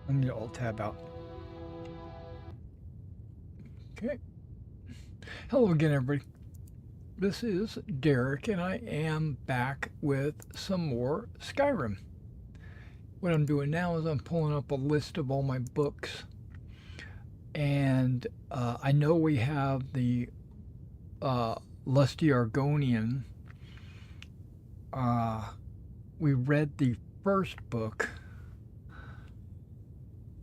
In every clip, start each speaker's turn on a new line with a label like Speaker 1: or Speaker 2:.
Speaker 1: I'm going to alt tab out. Okay. Hello again, everybody. This is Derek, and I am back with some more Skyrim. What I'm doing now is I'm pulling up a list of all my books, and I know we have the Lusty Argonian. We read the first book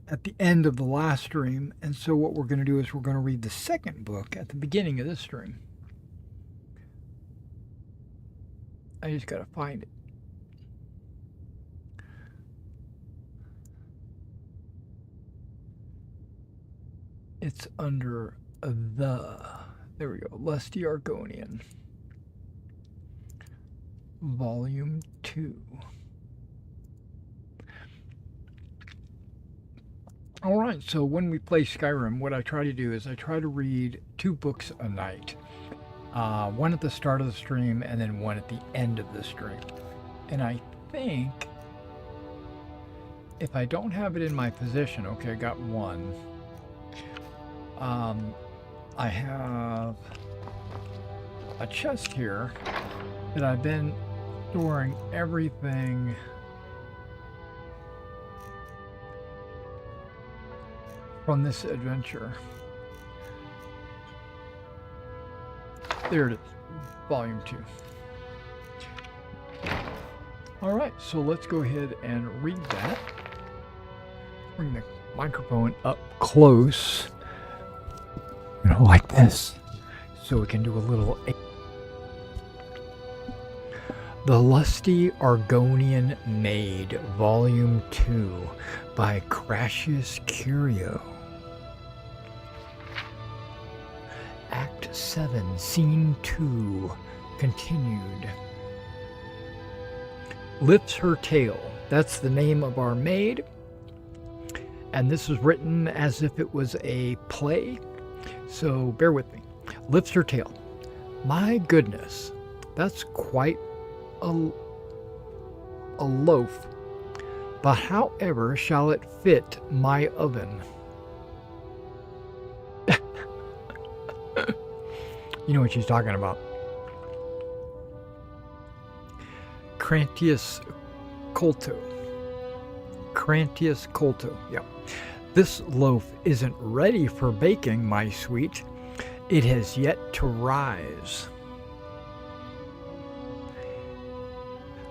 Speaker 1: at the end of the last stream, and so what we're going to do is we're going to read the second book at the beginning of this stream. I just got to find it. It's under there we go, Lusty Argonian, Volume 2. All right, so when we play Skyrim, what I try to do is I try to read 2 books a night. One at the start of the stream and then one at the end of the stream. And I think if I don't have it in my possession, okay, I got one. I have a chest here that I've been storing everything from this adventure. There it is, Volume 2. All right, so let's go ahead and read that. Bring the microphone up close, like this, so we can do a little. The Lusty Argonian Maid, Volume 2, by Crassus Curio. Act 7, Scene 2, continued. Lifts her tail. That's the name of our maid. And this was written as if it was a play. So bear with me. Lifts her tail. My goodness, that's quite a loaf. But however shall it fit my oven? You know what she's talking about. Crantius Colto. Crantius Colto, yeah. This loaf isn't ready for baking, my sweet. It has yet to rise.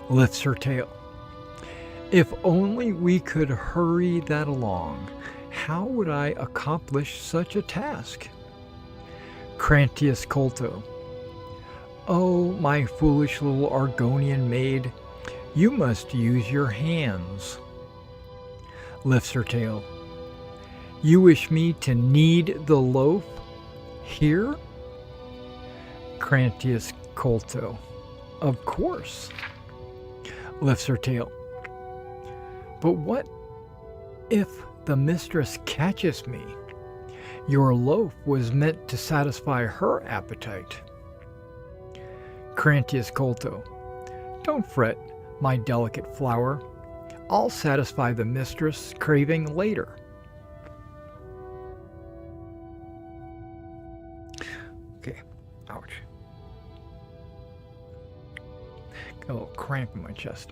Speaker 1: Lifts her tail. If only we could hurry that along, how would I accomplish such a task? Crantius Colto. Oh, my foolish little Argonian maid, you must use your hands. Lifts her tail. You wish me to knead the loaf here? Crantius Colto. Of course. Lifts her tail. But what if the mistress catches me? Your loaf was meant to satisfy her appetite. Crantius Colto. Don't fret, my delicate flower. I'll satisfy the mistress' craving later. Okay, ouch. Got a little cramp in my chest.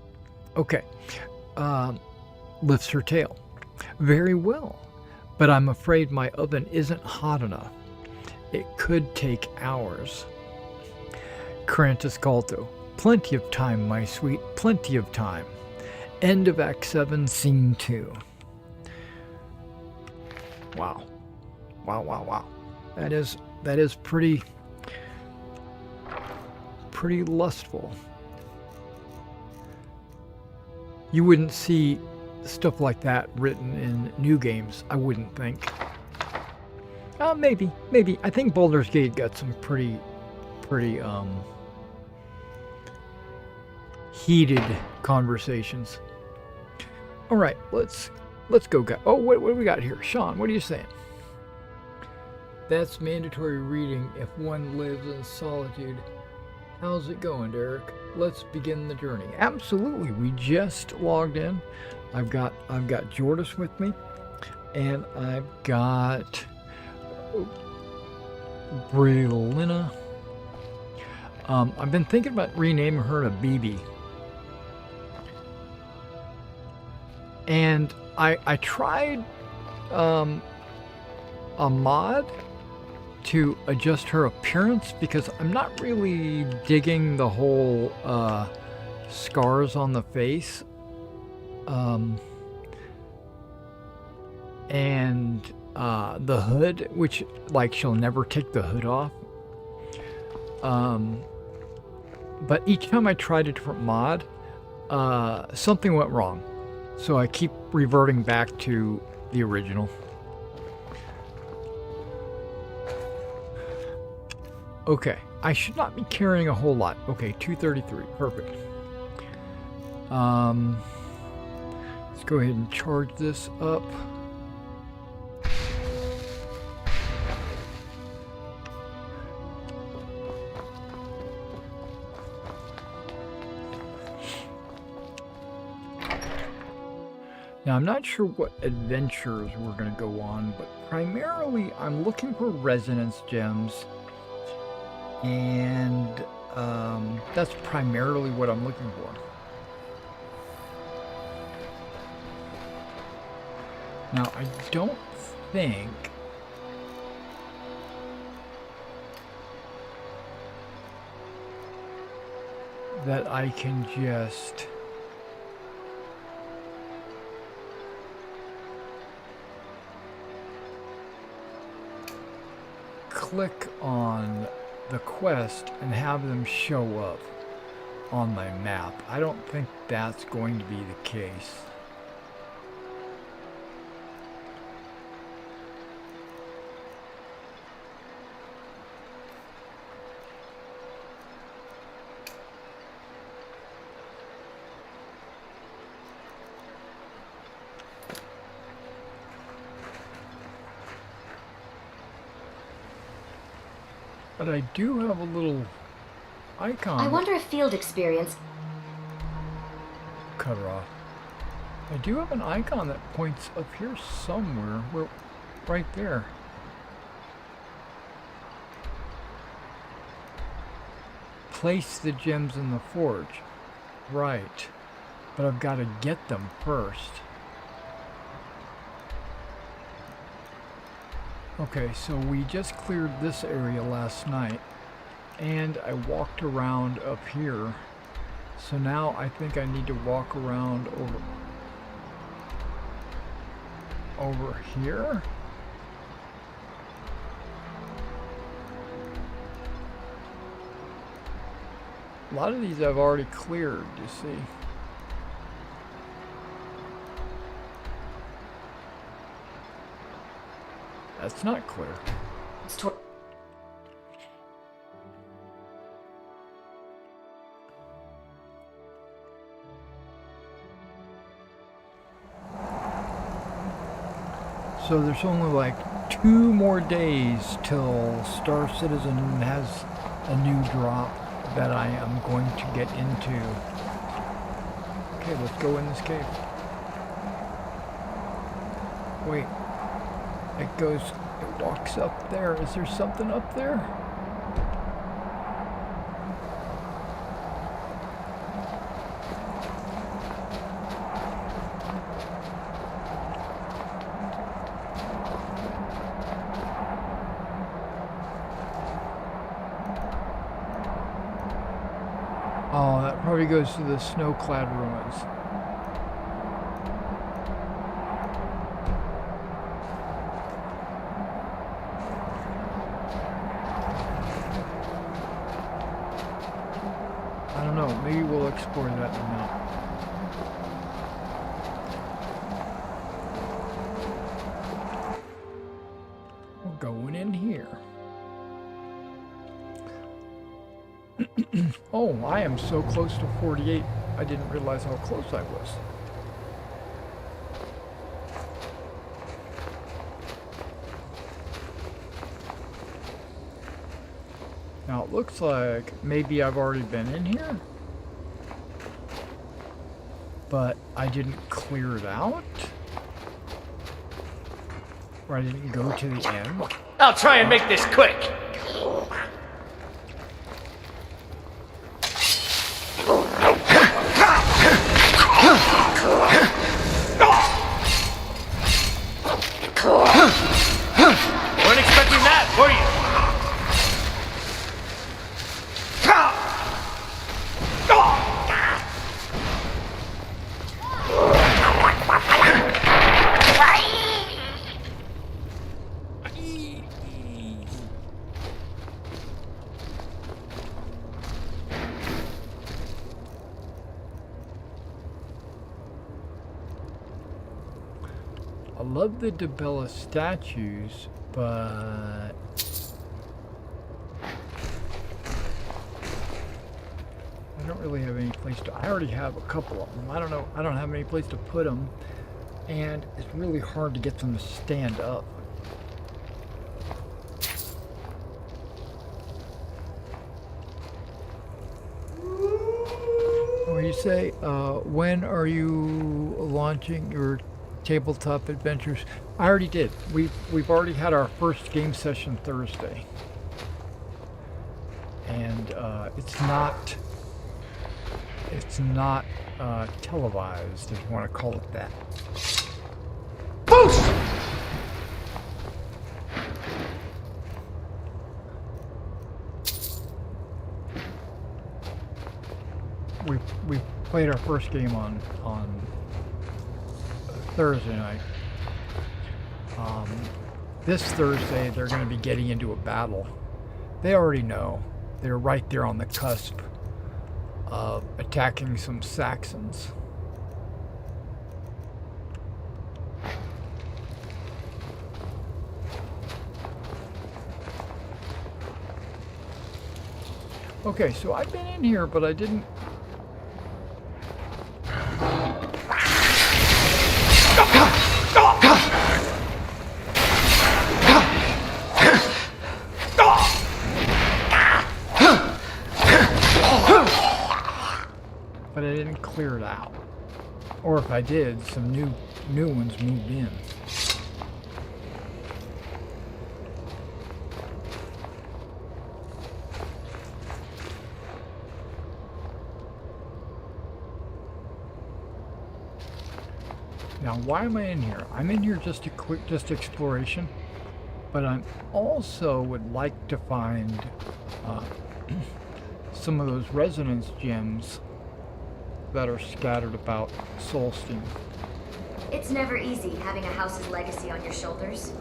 Speaker 1: Okay, lifts her tail. Very well, but I'm afraid my oven isn't hot enough. It could take hours. Crantius Colto. Plenty of time, my sweet, plenty of time. End of Act 7, Scene 2. Wow. Wow. That is pretty lustful. You wouldn't see stuff like that written in new games, I wouldn't think. Maybe. I think Baldur's Gate got some pretty heated conversations. All right, let's go. Oh, what do we got here? Sean, what are you saying? That's mandatory reading if one lives in solitude. How's it going, Derek? Let's begin the journey. Absolutely. We just logged in. I've got Jordis with me. And I've got Brelina. I've been thinking about renaming her to BB. And I tried a mod to adjust her appearance because I'm not really digging the whole scars on the face. And the hood, which, like, she'll never take the hood off. But each time I tried a different mod, something went wrong. So I keep reverting back to the original. Okay, I should not be carrying a whole lot. Okay, 233, perfect. Let's go ahead and charge this up. Now, I'm not sure what adventures we're going to go on, but primarily I'm looking for resonance gems. And that's primarily what I'm looking for. Now, I don't think that I can just click on the quest and have them show up on my map. I don't think that's going to be the case. But I do have a little icon.
Speaker 2: I wonder if field experience...
Speaker 1: Cut her off. I do have an icon that points up here somewhere. Where, right there. Place the gems in the forge. Right. But I've got to get them first. Okay, so we just cleared this area last night, and I walked around up here. So now I think I need to walk around over here. A lot of these I've already cleared, you see. That's not clear. So there's only like 2 more days till Star Citizen has a new drop that I am going to get into. Okay, let's go in this cave. Wait. It walks up there. Is there something up there? Oh, that probably goes to the snow-clad ruins. Maybe we'll explore that in a minute. We're going in here. Oh, I am so close to 48. I didn't realize how close I was. Now it looks like maybe I've already been in here, but I didn't clear it out. Or I didn't go to the end?
Speaker 2: I'll try and make this quick. Weren't expecting that, were you?
Speaker 1: I love the Debella statues, but I don't really have any place to. I already have a couple of them. I don't have any place to put them, and it's really hard to get them to stand up. What do you say? When are you launching your tabletop adventures? I already did. We've already had our first game session Thursday, and it's not televised, if you want to call it that.
Speaker 2: Pfuscher!
Speaker 1: We played our first game on Thursday night. This Thursday, they're going to be getting into a battle. They already know. They're right there on the cusp of attacking some Saxons. Okay, so I've been in here, but I didn't... But I didn't clear it out. Or if I did, some new ones moved in. Now, why am I in here? I'm in here just exploration, but I also would like to find some of those resonance gems that are scattered about Solstein.
Speaker 3: It's never easy having a house's legacy on your shoulders.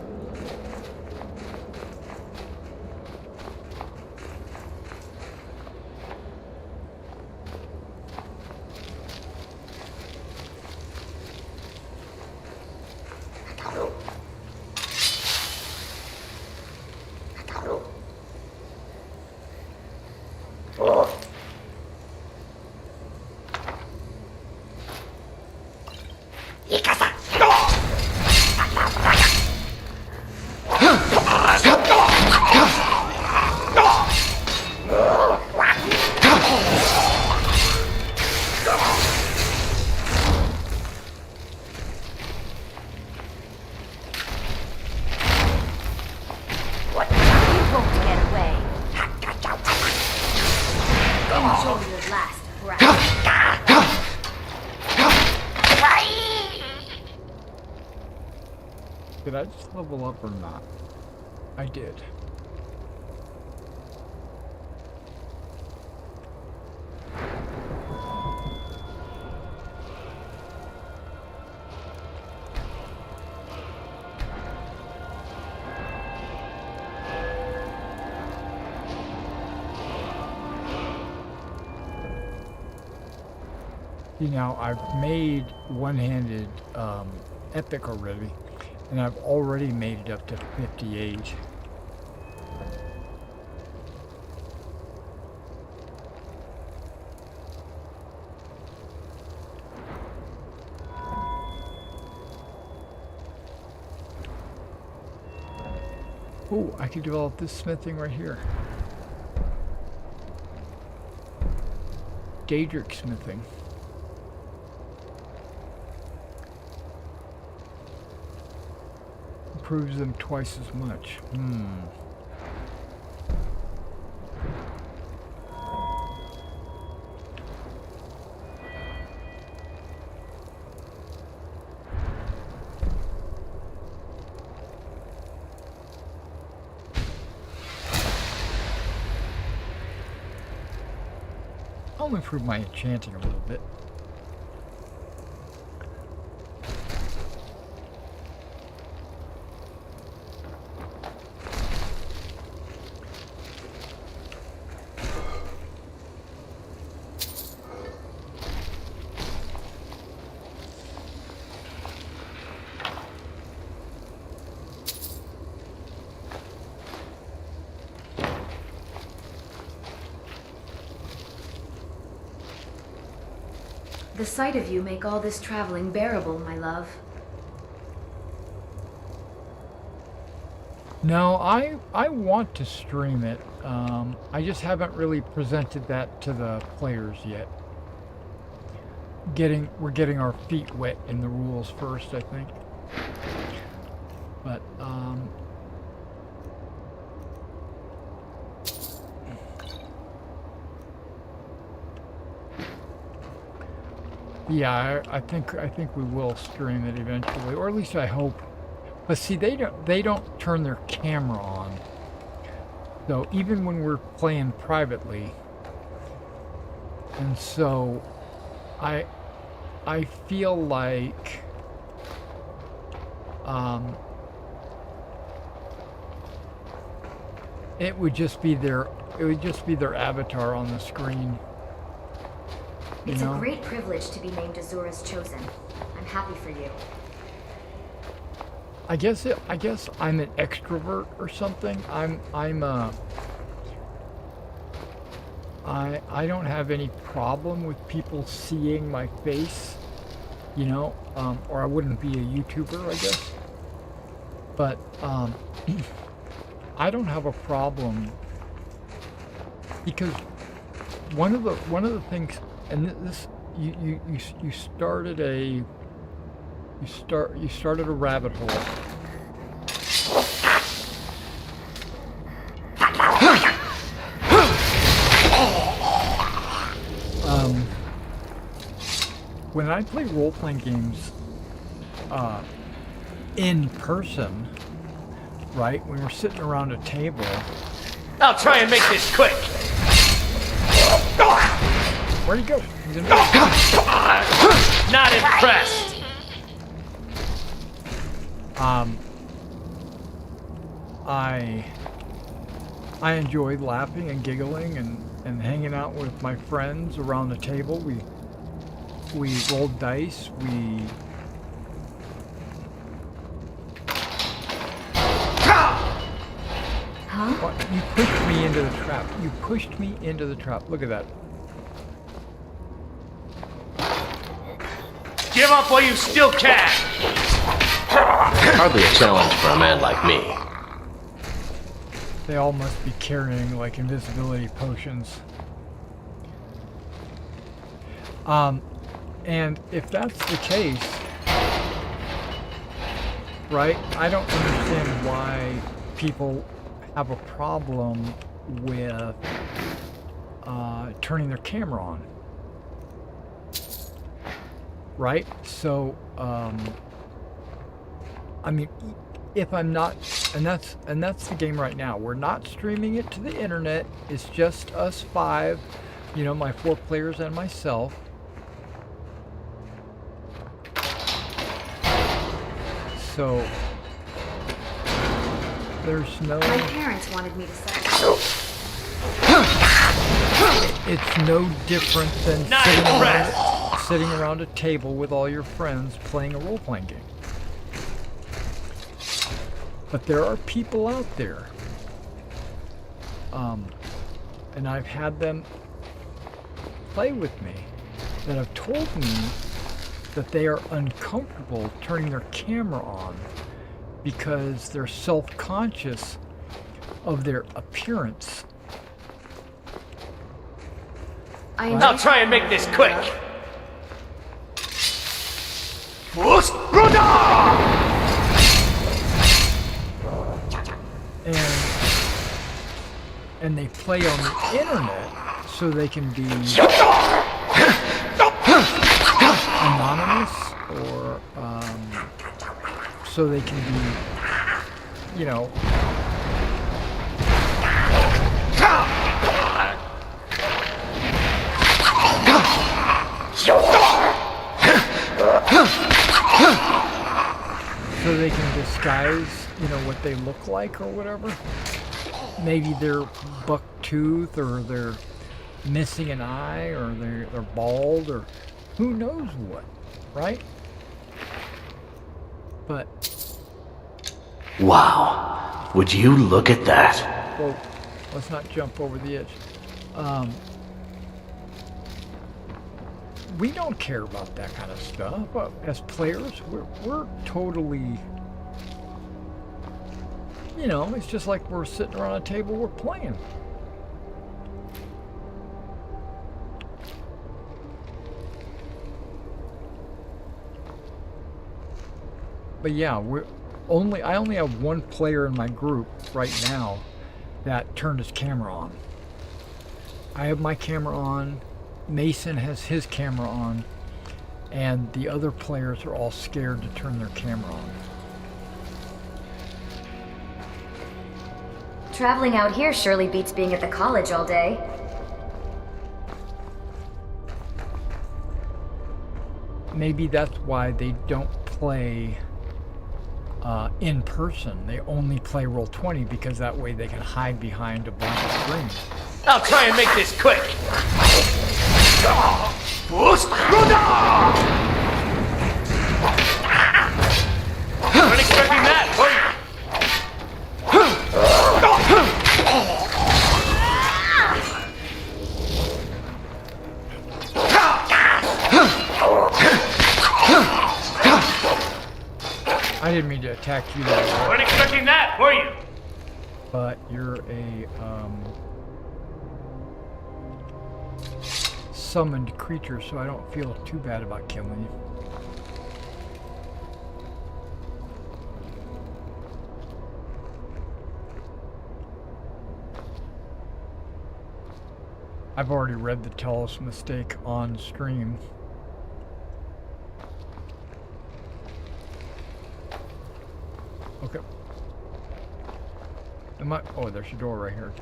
Speaker 1: Did I just level up or not? I did. See, now I've made one-handed epic already. And I've already made it up to 58. Oh, I could develop this smithing right here. Daedric smithing. improves them twice as much. I'll improve my enchanting a little bit.
Speaker 3: The sight of you make all this traveling bearable, my love.
Speaker 1: No, I want to stream it. I just haven't really presented that to the players yet. We're getting our feet wet in the rules first, I think. But yeah, I think we will stream it eventually, or at least I hope. But see, they don't turn their camera on. So even when we're playing privately, and so I feel like it would just be their avatar on the screen.
Speaker 3: It's a great privilege to be named Azura's chosen. I'm happy for you.
Speaker 1: I guess I'm an extrovert or something. I don't have any problem with people seeing my face, you know, or I wouldn't be a YouTuber, I guess. But I don't have a problem because one of the things. And this, you started a rabbit hole. When I play role-playing games, in person, right? When we're sitting around a table.
Speaker 2: I'll try and make this quick.
Speaker 1: Where'd he go? He's in
Speaker 2: Not impressed.
Speaker 1: I enjoyed laughing and giggling and hanging out with my friends around the table. We rolled dice.
Speaker 3: Huh?
Speaker 1: What? You pushed me into the trap. You pushed me into the trap. Look at that.
Speaker 2: Give up while you still can!
Speaker 4: Hardly a challenge for a man like me.
Speaker 1: They all must be carrying, like, invisibility potions. And if that's the case, right, I don't understand why people have a problem with turning their camera on. Right? So, I mean, if I'm not, and that's the game right now. We're not streaming it to the internet. It's just us five, you know, my 4 players and myself. So, there's no...
Speaker 3: My parents wanted me to set
Speaker 1: It's no different than sitting around a table with all your friends playing a role-playing game. But there are people out there, and I've had them play with me, that have told me that they are uncomfortable turning their camera on because they're self-conscious of their appearance.
Speaker 2: I'll try and make this quick.
Speaker 1: and they play on the internet so they can be anonymous, or so they can be, you know, so they can disguise, you know, what they look like or whatever. Maybe they're buck tooth, or they're missing an eye, or they're bald, or who knows what, right? But
Speaker 4: wow, would you look at that?
Speaker 1: well, let's not jump over the edge. We don't care about that kind of stuff, but as players, we're totally, you know, it's just like we're sitting around a table, we're playing. But yeah, I only have one player in my group right now that turned his camera on. I have my camera on, Mason has his camera on, and the other players are all scared to turn their camera on.
Speaker 3: Traveling out here surely beats being at the college all day.
Speaker 1: Maybe that's why they don't play in person. They only play Roll20, because that way they can hide behind a bunch of screens.
Speaker 2: I'll try and make this quick. Weren't expecting that, were you?
Speaker 1: I didn't mean to attack you there.
Speaker 2: Weren't expecting that, were you?
Speaker 1: But you're a summoned creature, so I don't feel too bad about killing you. I've already read the Tellus mistake on stream. Okay. Oh, there's your door right here.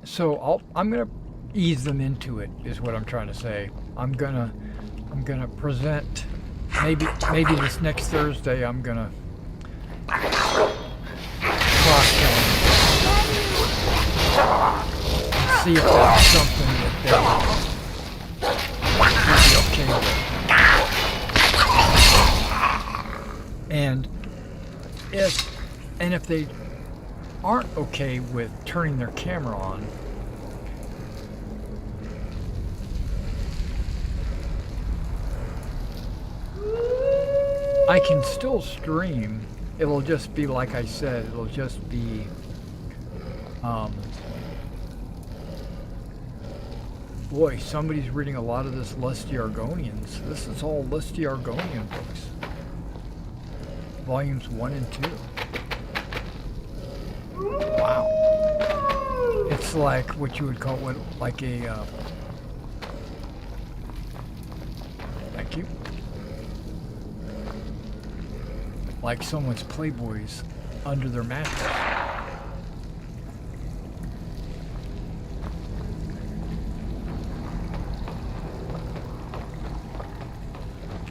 Speaker 1: So I'm gonna ease them into it, is what I'm trying to say. I'm gonna present, maybe this next Thursday I'm gonna cross-kill them. See if that's something that they would be okay with. And if they aren't okay with turning their camera on, I can still stream. It'll just be like I said, it'll just be boy, somebody's reading a lot of this Lusty Argonians. This is all Lusty Argonian books. Volumes 1 and 2. Wow. It's like what you would call like a thank you. Like someone's Playboys under their mattress.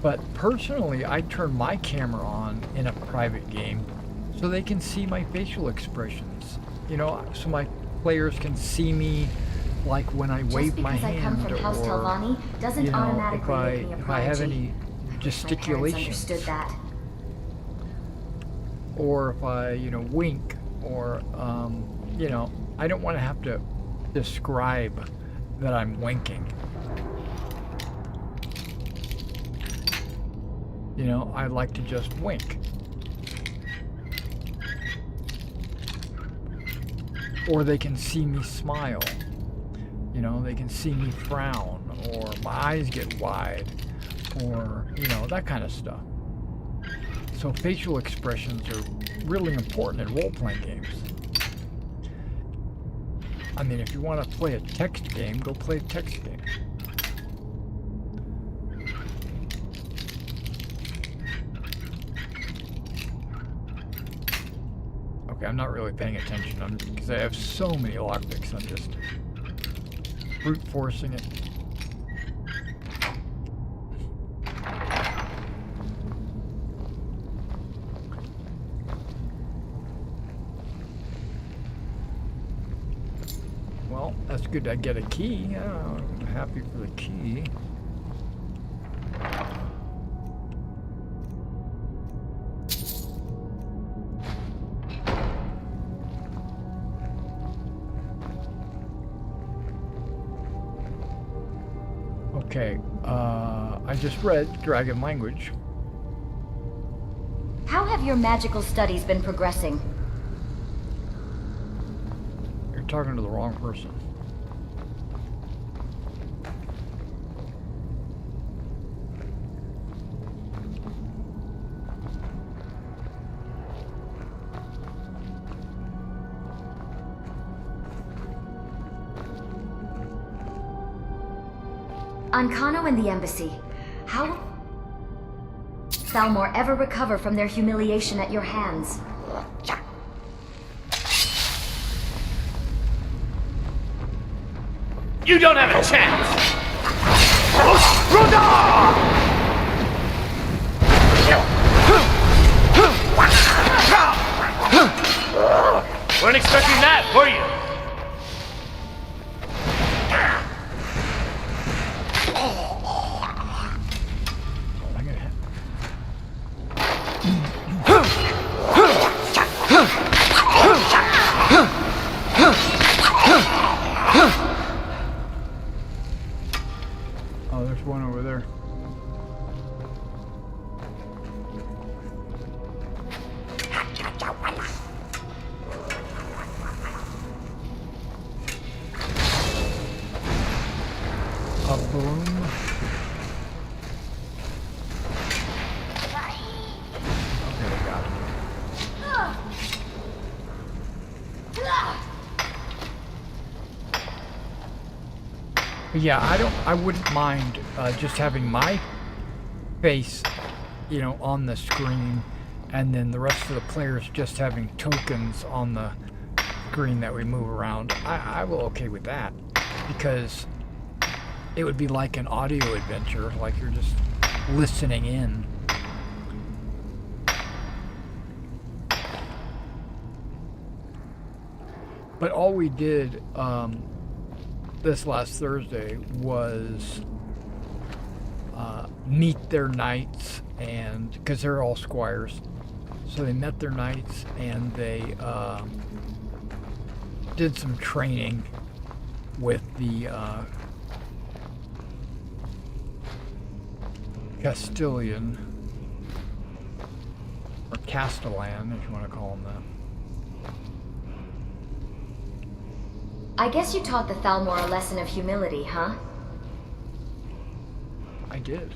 Speaker 1: But personally, I turn my camera on in a private game so they can see my facial expressions. You know, so my players can see me, like when I wave my hand, or
Speaker 3: doesn't
Speaker 1: you know,
Speaker 3: automatically
Speaker 1: if I have any gesticulation,
Speaker 3: understood that.
Speaker 1: or if I, you know, wink, or you know, I don't want to have to describe that I'm winking. You know, I like to just wink. Or they can see me smile. You know, they can see me frown, or my eyes get wide, or, you know, that kind of stuff. So facial expressions are really important in role-playing games. I mean, if you want to play a text game, go play a text game. Okay, I'm not really paying attention because I have so many lockpicks. I'm just brute forcing it. Well, that's good. I get a key. I'm happy for the key. Okay, I just read Dragon Language.
Speaker 3: How have your magical studies been progressing?
Speaker 1: You're talking to the wrong person.
Speaker 3: On Kano and the embassy, how will Thalmor ever recover from their humiliation at your hands?
Speaker 2: You don't have a chance! Weren't expecting that, were you?
Speaker 1: Oh, there's one over there. A broom. Okay, we got it. But yeah, I wouldn't mind just having my face, you know, on the screen, and then the rest of the players just having tokens on the screen that we move around. I will okay with that, because it would be like an audio adventure, like you're just listening in. But all we did this last Thursday was meet their knights, and because they're all squires, so they met their knights and they did some training with the Castilian, or Castellan, if you want to call them that.
Speaker 3: I guess you taught the Thalmor a lesson of humility, huh?
Speaker 1: I did.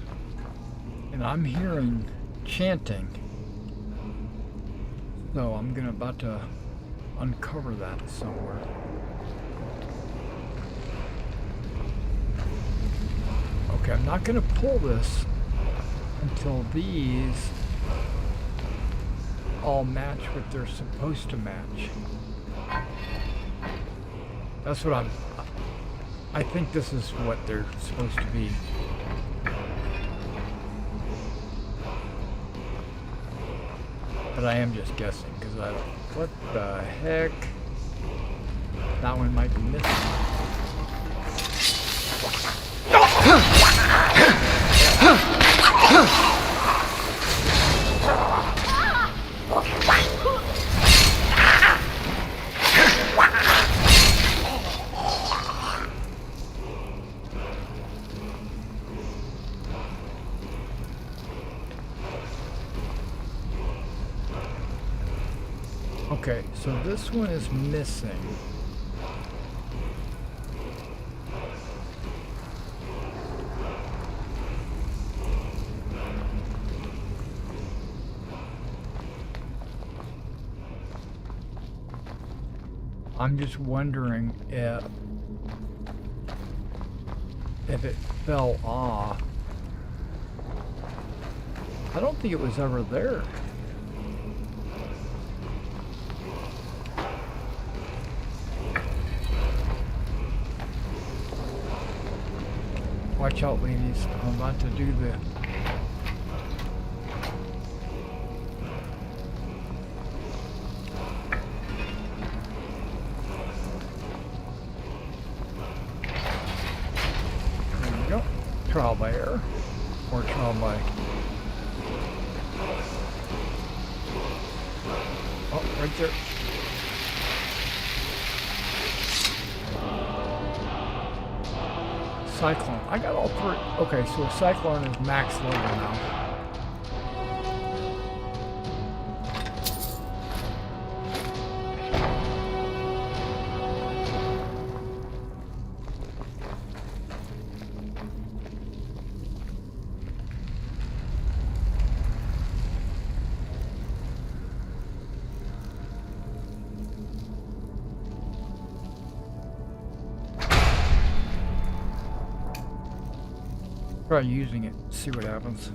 Speaker 1: And I'm hearing chanting. So I'm about to uncover that somewhere. Okay, I'm not gonna pull this until these all match what they're supposed to match. That's what I think this is what they're supposed to be. But I am just guessing, because I don't... What the heck? That one might be missing. Okay, so this one is missing. I'm just wondering if it fell off. I don't think it was ever there. Watch out, ladies. I'm about to do the... There we go. Trial by error. Or trial by... Oh, right there. Cyclone. I got all three. Okay, so a Cyclone is max level now. Try using it, see what happens.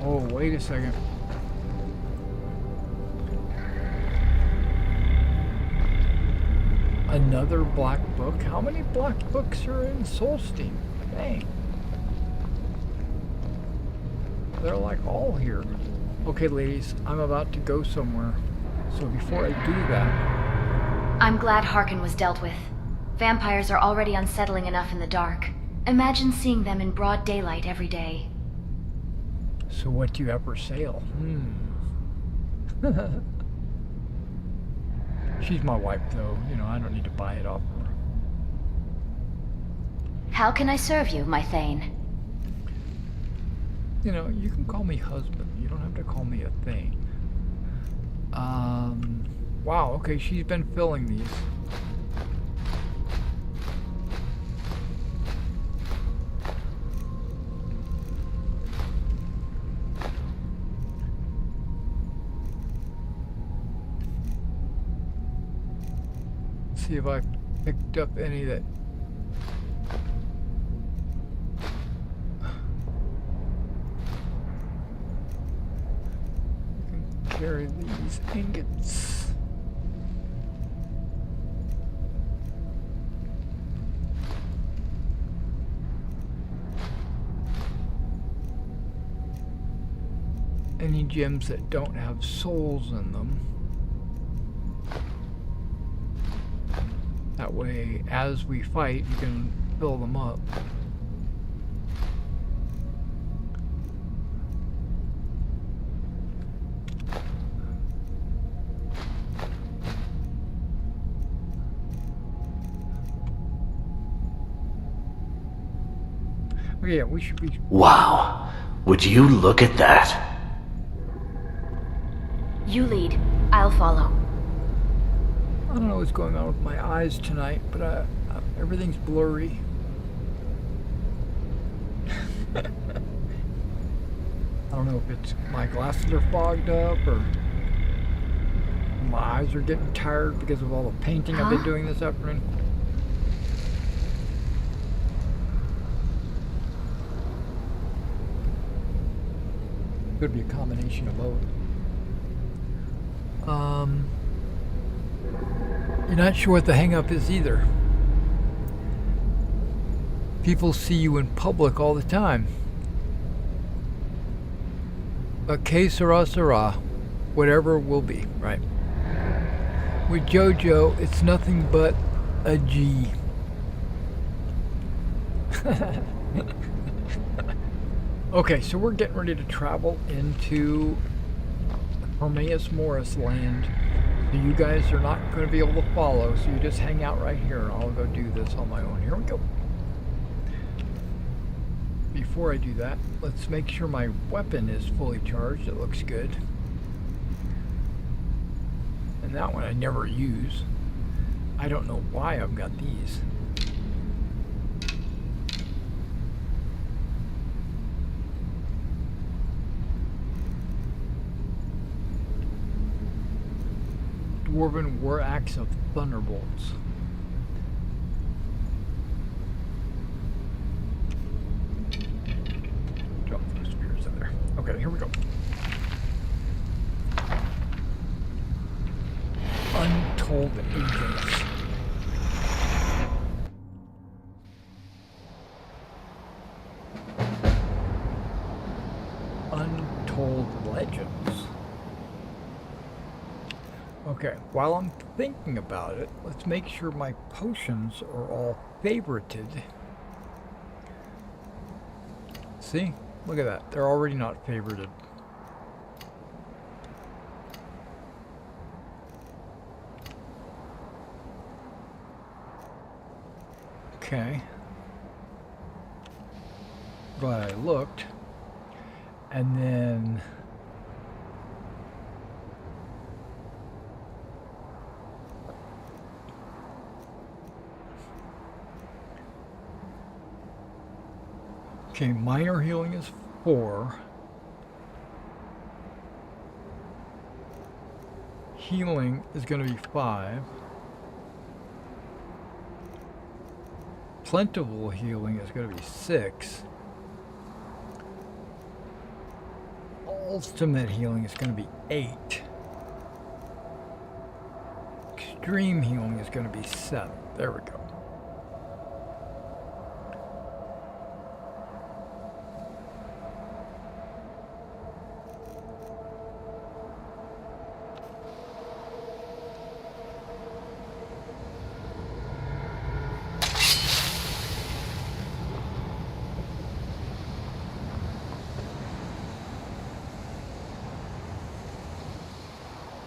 Speaker 1: Oh, wait a second. Another black book? How many black books are in Solstein? Dang. They're like all here. Okay, ladies, I'm about to go somewhere. So before I do that...
Speaker 3: I'm glad Harkin was dealt with. Vampires are already unsettling enough in the dark. Imagine seeing them in broad daylight every day.
Speaker 1: So what do you have for sale? She's my wife, though. You know, I don't need to buy it off her.
Speaker 3: How can I serve you, my Thane?
Speaker 1: You know, you can call me husband. You don't have to call me a thing. Wow, okay, she's been filling these. See if I picked up any that... can carry these ingots. Any gems that don't have souls in them. That way, as we fight, you can fill them up. Oh yeah, we should be...
Speaker 4: Wow. Would you look at that?
Speaker 3: You lead. I'll follow.
Speaker 1: I don't know what's going on with my eyes tonight, but everything's blurry. I don't know if it's my glasses are fogged up or my eyes are getting tired because of all the painting I've been doing this afternoon. Could be a combination of both. You're not sure what the hang-up is either. People see you in public all the time. But que sera, sera. Whatever will be, right? With JoJo, it's nothing but a G. Okay, so we're getting ready to travel into Morphs land. So you guys are not going to be able to follow, so you just hang out right here and I'll go do this on my own. Here we go. Before I do that, let's make sure my weapon is fully charged. It looks good. that one I never use. I don't know why I've got these. Dwarven War Axe of Thunderbolts. Drop those spears in there. Okay, here we go. Untold Agents. Untold Legends. Okay, while I'm thinking about it, let's make sure my potions are all favorited. See? Look at that. They're already not favorited. Okay. Glad I looked. And then... Okay, minor healing is 4. Healing is going to be 5. Plentiful healing is going to be 6. Ultimate healing is going to be 8. Extreme healing is going to be 7. There we go.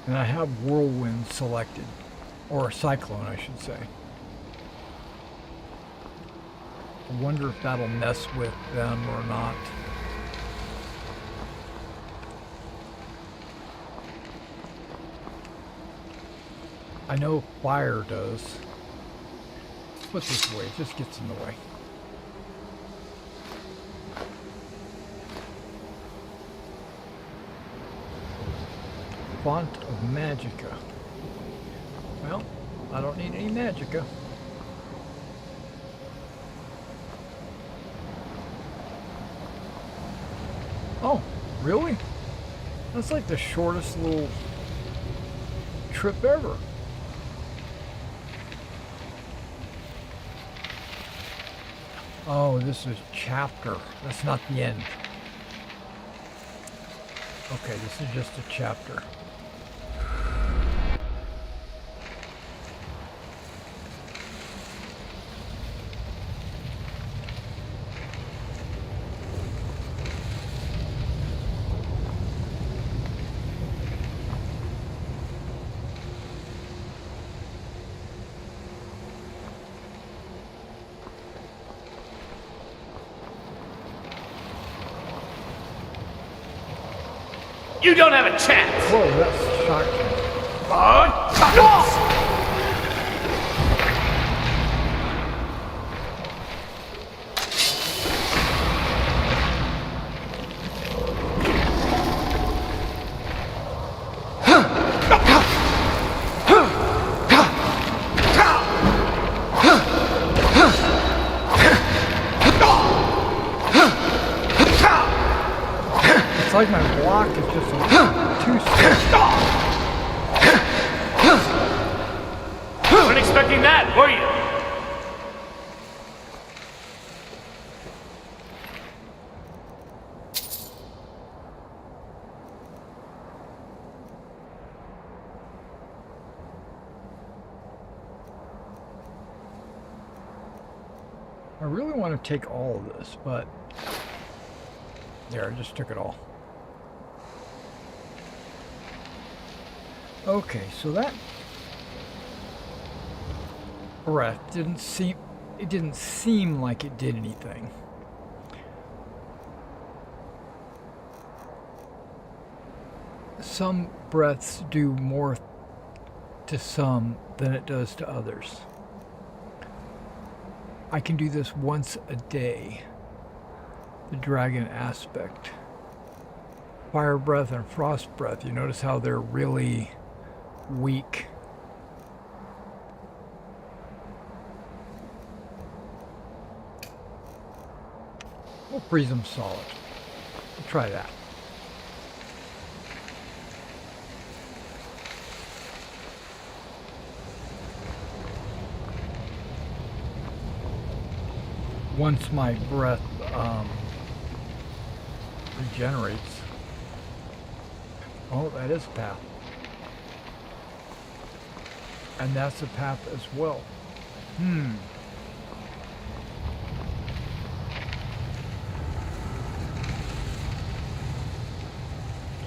Speaker 1: And I have Whirlwind selected, or Cyclone, I should say. I wonder if that'll mess with them or not. I know Fire does. Put this away, it just gets in the way. Font of Magicka. Well, I don't need any Magicka. Oh, really? That's like the shortest little trip ever. Oh, this is chapter. That's not the end. Okay, this is just a chapter.
Speaker 2: You don't have a chance!
Speaker 1: Whoa, that's shocking. It's like my block is just too stiff.
Speaker 2: Weren't expecting that, were you?
Speaker 1: I really want to take all of this, but there, I just took it all. Okay, so that breath didn't seem like it did anything. Some breaths do more to some than it does to others. I can do this once a day. The dragon aspect. Fire breath and frost breath. You notice how they're really weak. We'll freeze them solid. We'll try that. Once my breath regenerates. Oh, that is a path. And that's a path as well.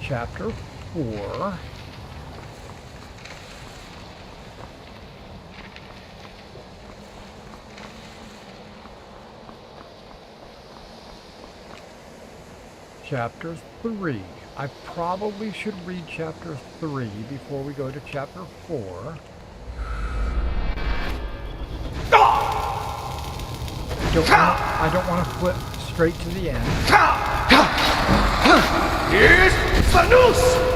Speaker 1: Chapter 4. Chapter 3. I probably should read Chapter 3 before we go to Chapter 4. I don't want to flip straight to the end.
Speaker 2: Here's FNIS!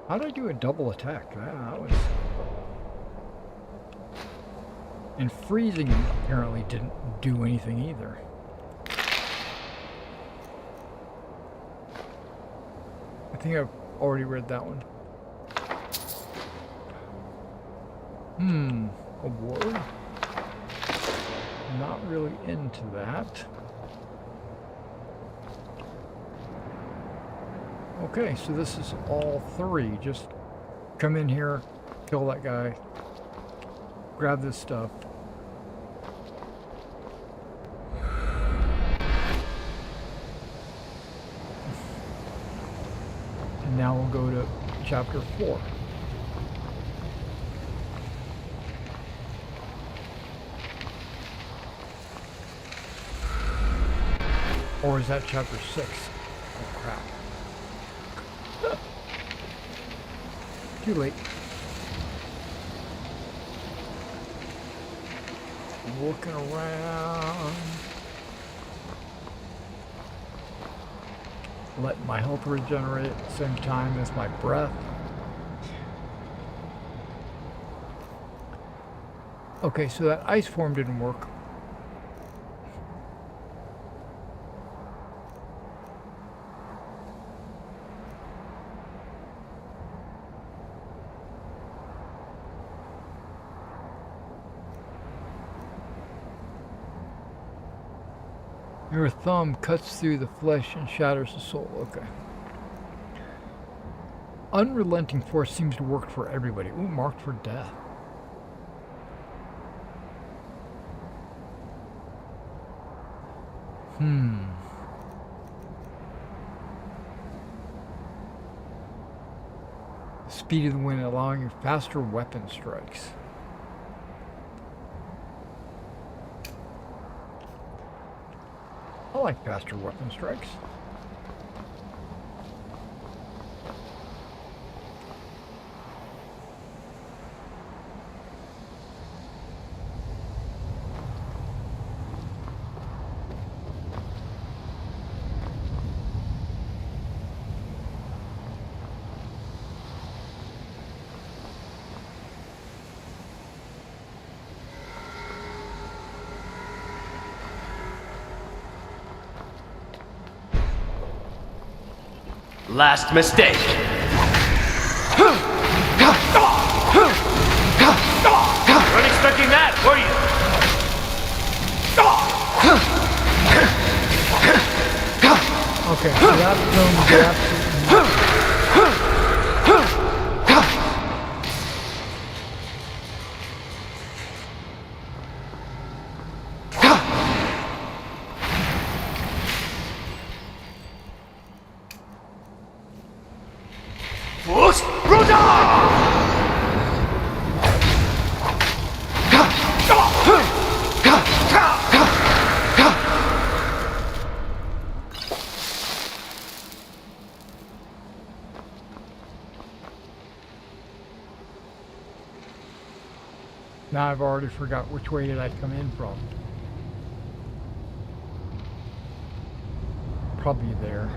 Speaker 1: How did I do a double attack? That was... And freezing apparently didn't do anything either. I think I've already read that one. Award? Not really into that. Okay, so this is all 3. Just come in here, kill that guy, grab this stuff. And now we'll go to Chapter 4. Or is that Chapter 6? Oh, crap. Too late. Looking around. Let my health regenerate at the same time as my breath. Okay, so that ice form didn't work. Your thumb cuts through the flesh and shatters the soul. Okay. Unrelenting force seems to work for everybody. Ooh, marked for death. The speed of the wind allowing faster weapon strikes. I like faster weapon strikes.
Speaker 4: Last mistake.
Speaker 2: Weren't expecting that, were you?
Speaker 1: Okay, so that films the absolute...
Speaker 4: What?
Speaker 1: Now I've already forgot which way did I come in from. Probably there.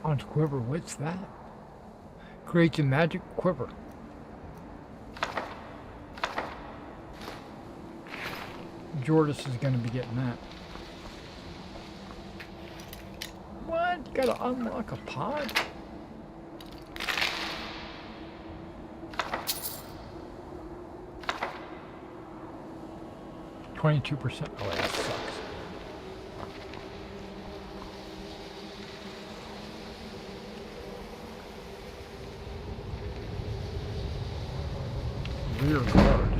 Speaker 1: Launch quiver, what's that? Creates a magic quiver. Jordis is going to be getting that. What? Gotta unlock a pod? %. Oh, that sucks. Rear guard.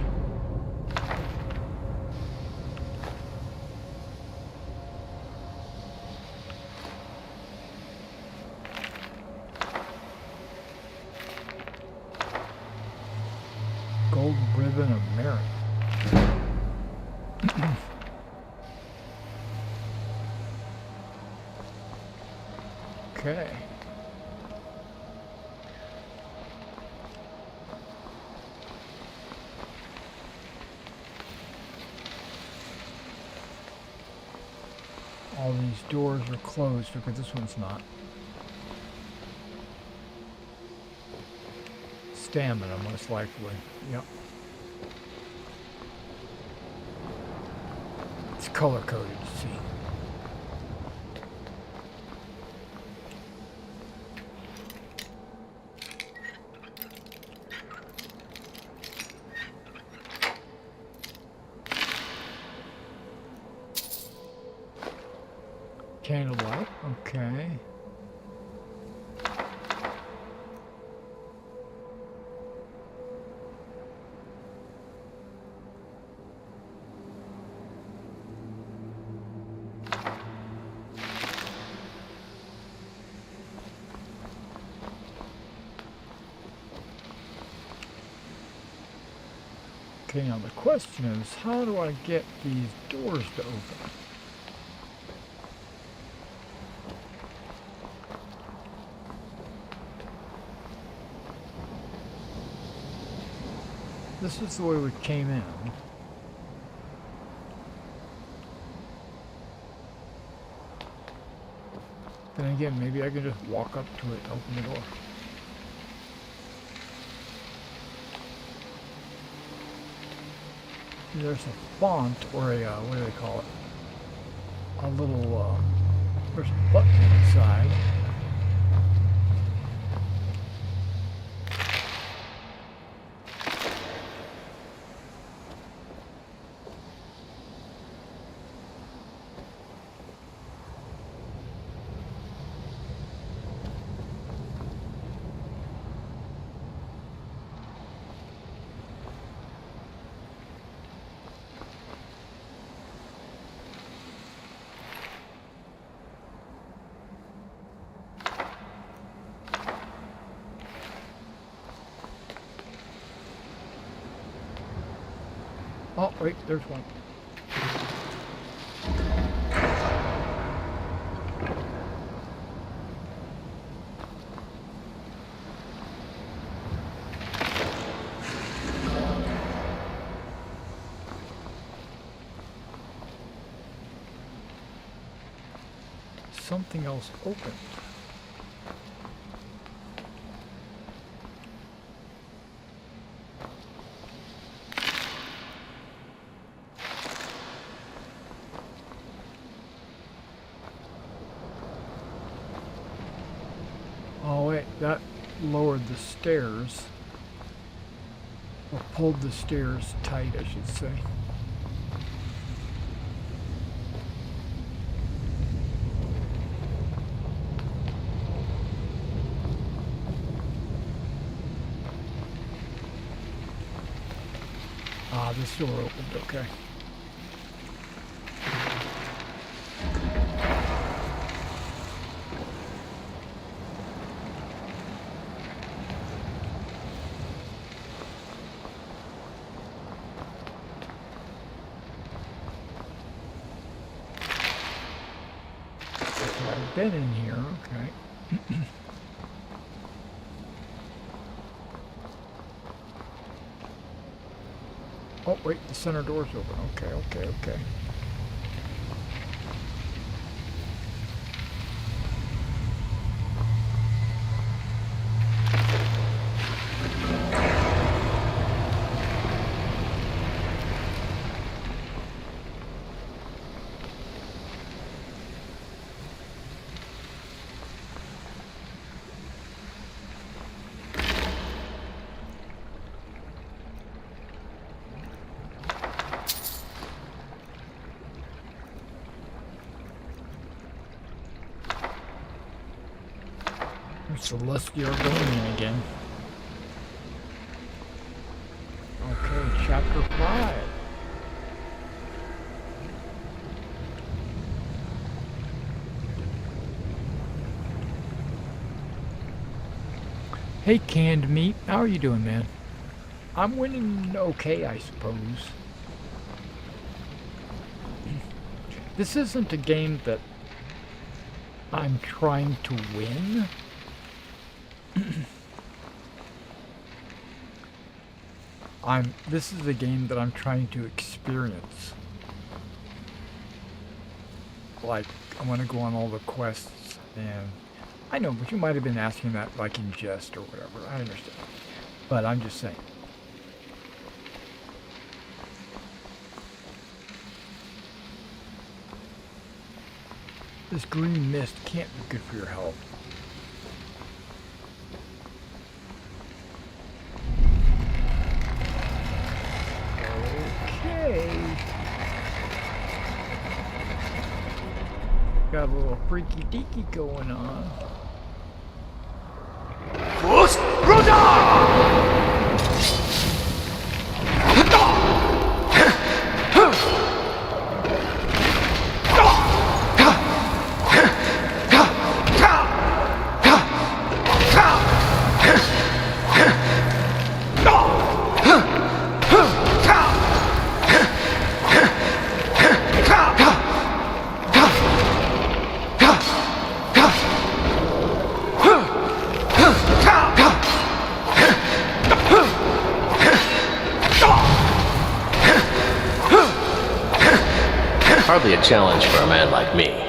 Speaker 1: Gold ribbon of merit. Okay. All these doors are closed, because this one's not. Stamina, most likely. Yep. It's color-coded, see. Candlelight, okay. Okay, now the question is, how do I get these doors to open? This is the way we came in. Then again, maybe I can just walk up to it and open the door. There's a font, or a, what do they call it? A little, there's a button inside. Oh, wait, there's one. Something else opened. Oh wait, that lowered the stairs, or pulled the stairs tight, I should say. Ah, this door opened, okay. I've been in here, okay. Oh, wait, the center door's open. Okay, okay, okay. Celestial going in again. Okay, chapter 5. Hey, canned meat. How are you doing, man? I'm winning okay, I suppose. This isn't a game that I'm trying to win. This is a game that I'm trying to experience. Like, I want to go on all the quests, and I know, but you might have been asking that like in jest or whatever. I understand. But I'm just saying. This green mist can't be good for your health. Got a little freaky deaky going on.
Speaker 4: Hardly a challenge for a man like me.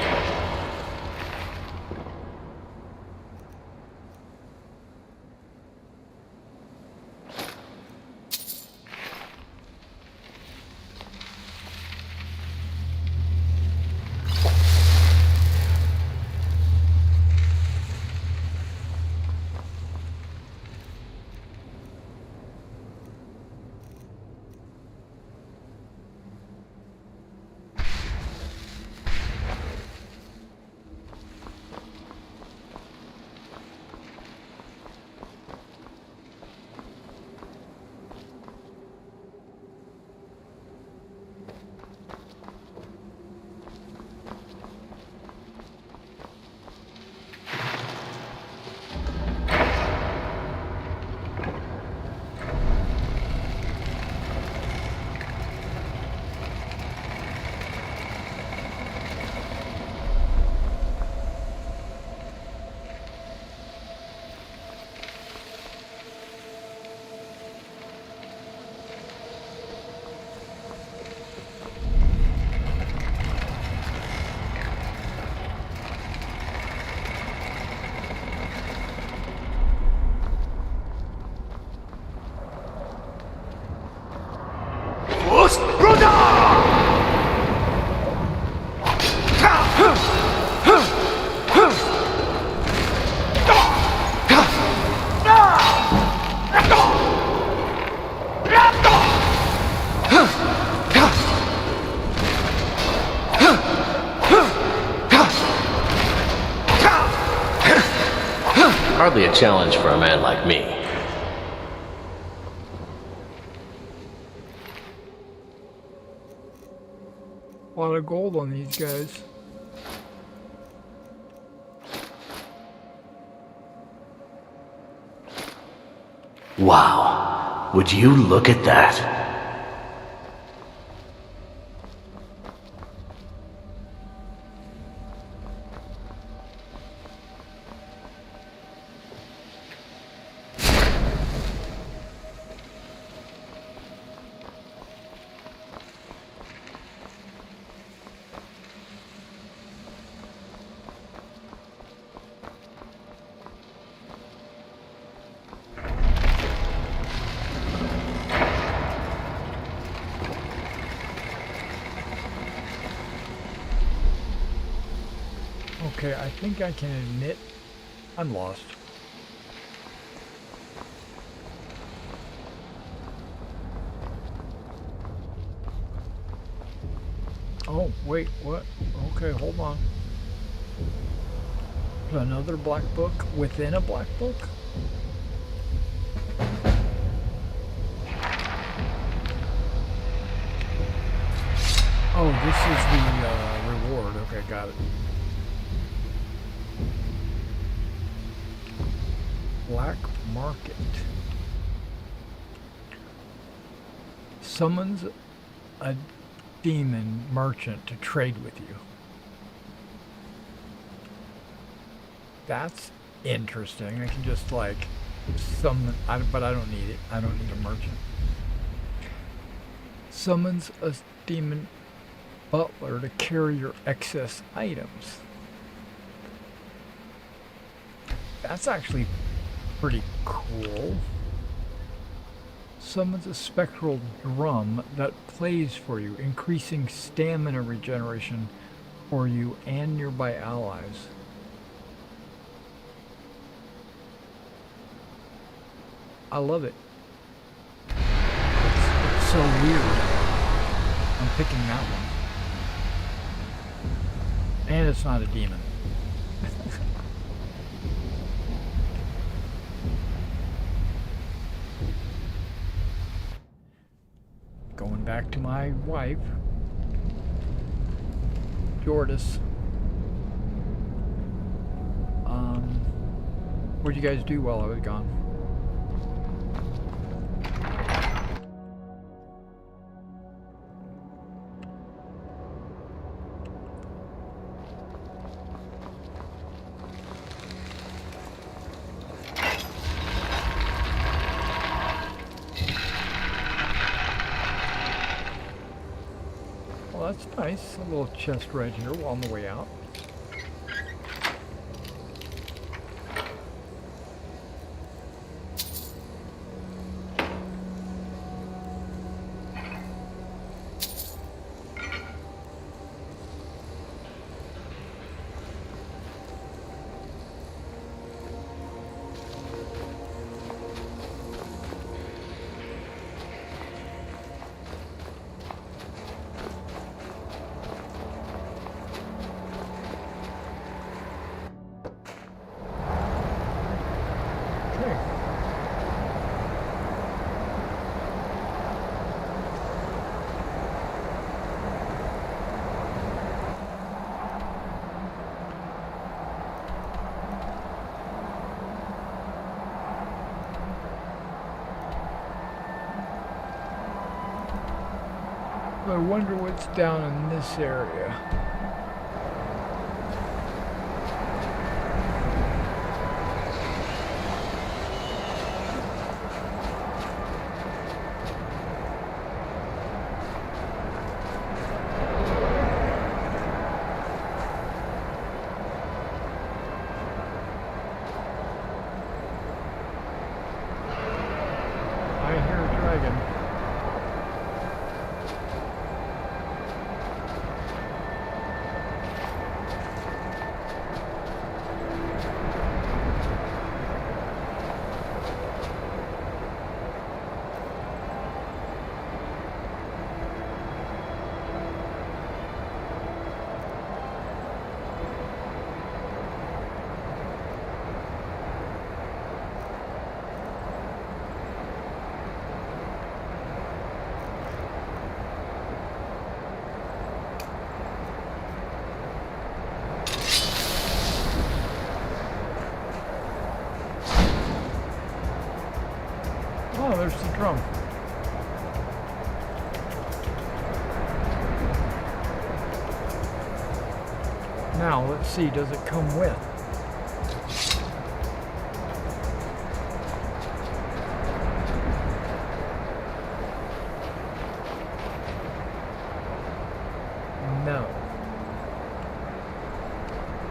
Speaker 4: Hardly a challenge for a man like me.
Speaker 1: lot of gold on these guys.
Speaker 4: Wow. Would you look at that?
Speaker 1: Okay, I think I can admit I'm lost. Oh, wait, what? Okay, hold on. Another black book within a black book? Oh, this is the reward. Okay, got it. Black market. Summons a demon merchant to trade with you. That's interesting. I can just like summon, but I don't need it. I don't need a merchant. Summons a demon butler to carry your excess items. That's actually pretty cool. Summons a spectral drum that plays for you, increasing stamina regeneration for you and nearby allies. I love it. It's so weird. I'm picking that one. And it's not a demon. Going back to my wife, Jordis. What'd you guys do while I was gone? Well, that's nice. A little chest right here on the way out. I wonder what's down in this area. I hear a dragon. there's the drum. Now, let's see, does it come with? No.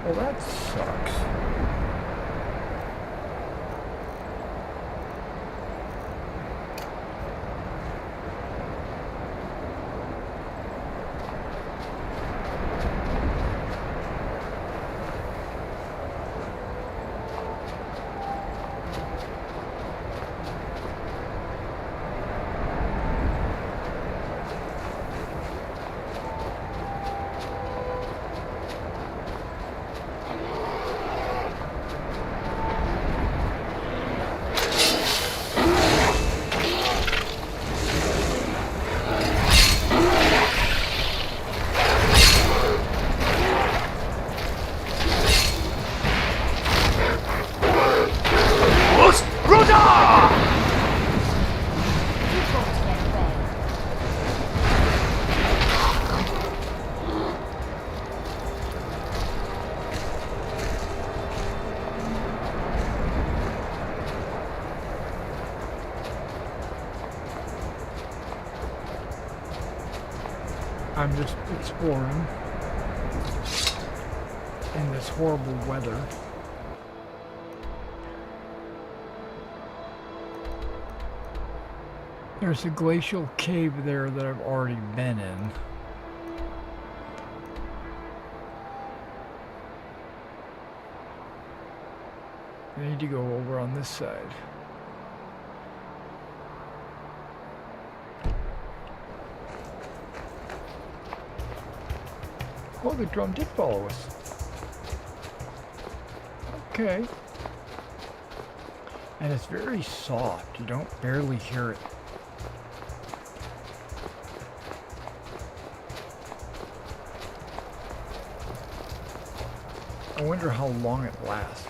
Speaker 1: Well, that sucks. I'm just exploring in this horrible weather. There's a glacial cave there that I've already been in. I need to go over on this side. Oh, the drum did follow us. Okay. And it's very soft. You don't barely hear it. I wonder how long it lasts.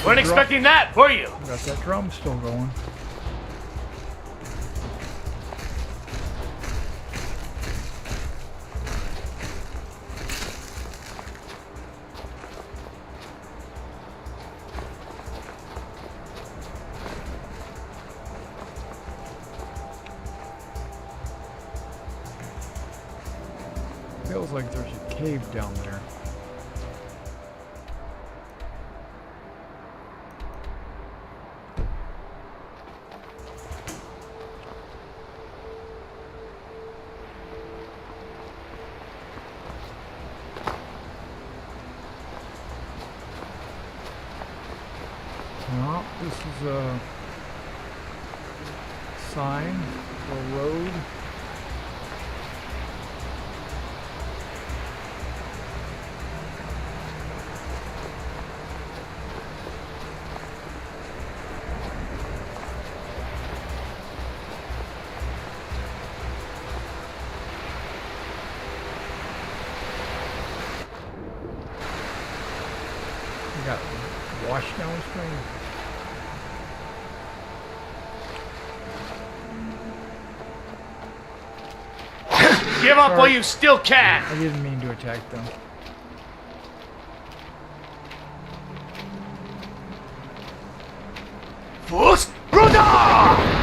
Speaker 2: Weren't expecting that, were you?
Speaker 1: Got that drum still going. Feels like there's a cave down there. Well, this is a sign for a road. We got wash downstream.
Speaker 2: Give up while you still can!
Speaker 1: I didn't mean to attack them.
Speaker 2: Fus Bruda!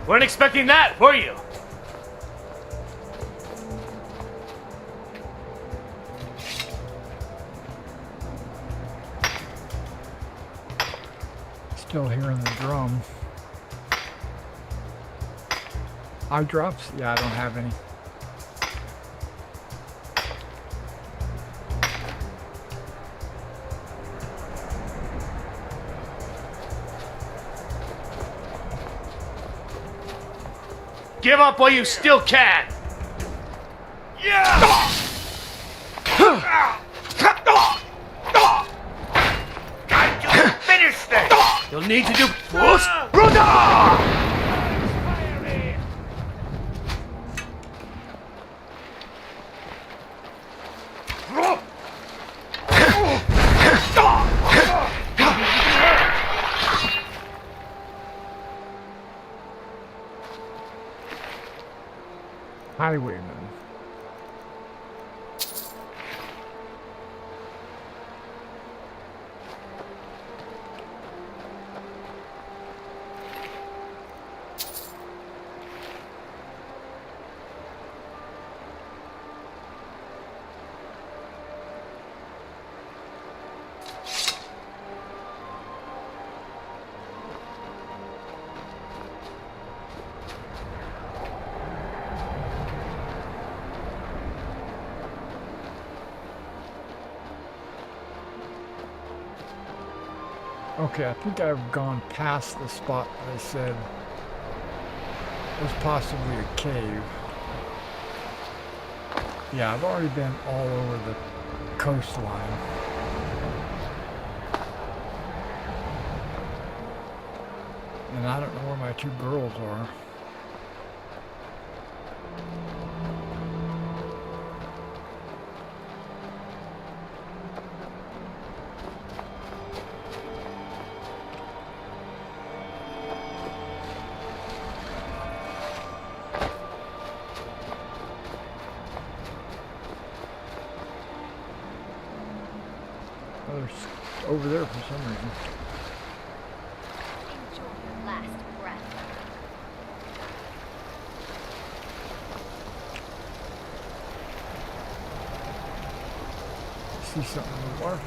Speaker 2: Weren't expecting that, were you?
Speaker 1: Still hearing the drum. Eye drops? Yeah, I don't have any.
Speaker 2: Give up while you still can! Yeah! Time to finish this! You'll need to do...
Speaker 1: Highwayman. Okay, I think I've gone past the spot that I said was possibly a cave. Yeah, I've already been all over the coastline. And I don't know where my two girls are. Over there for some reason.
Speaker 3: Enjoy your last breath.
Speaker 1: See something in the water?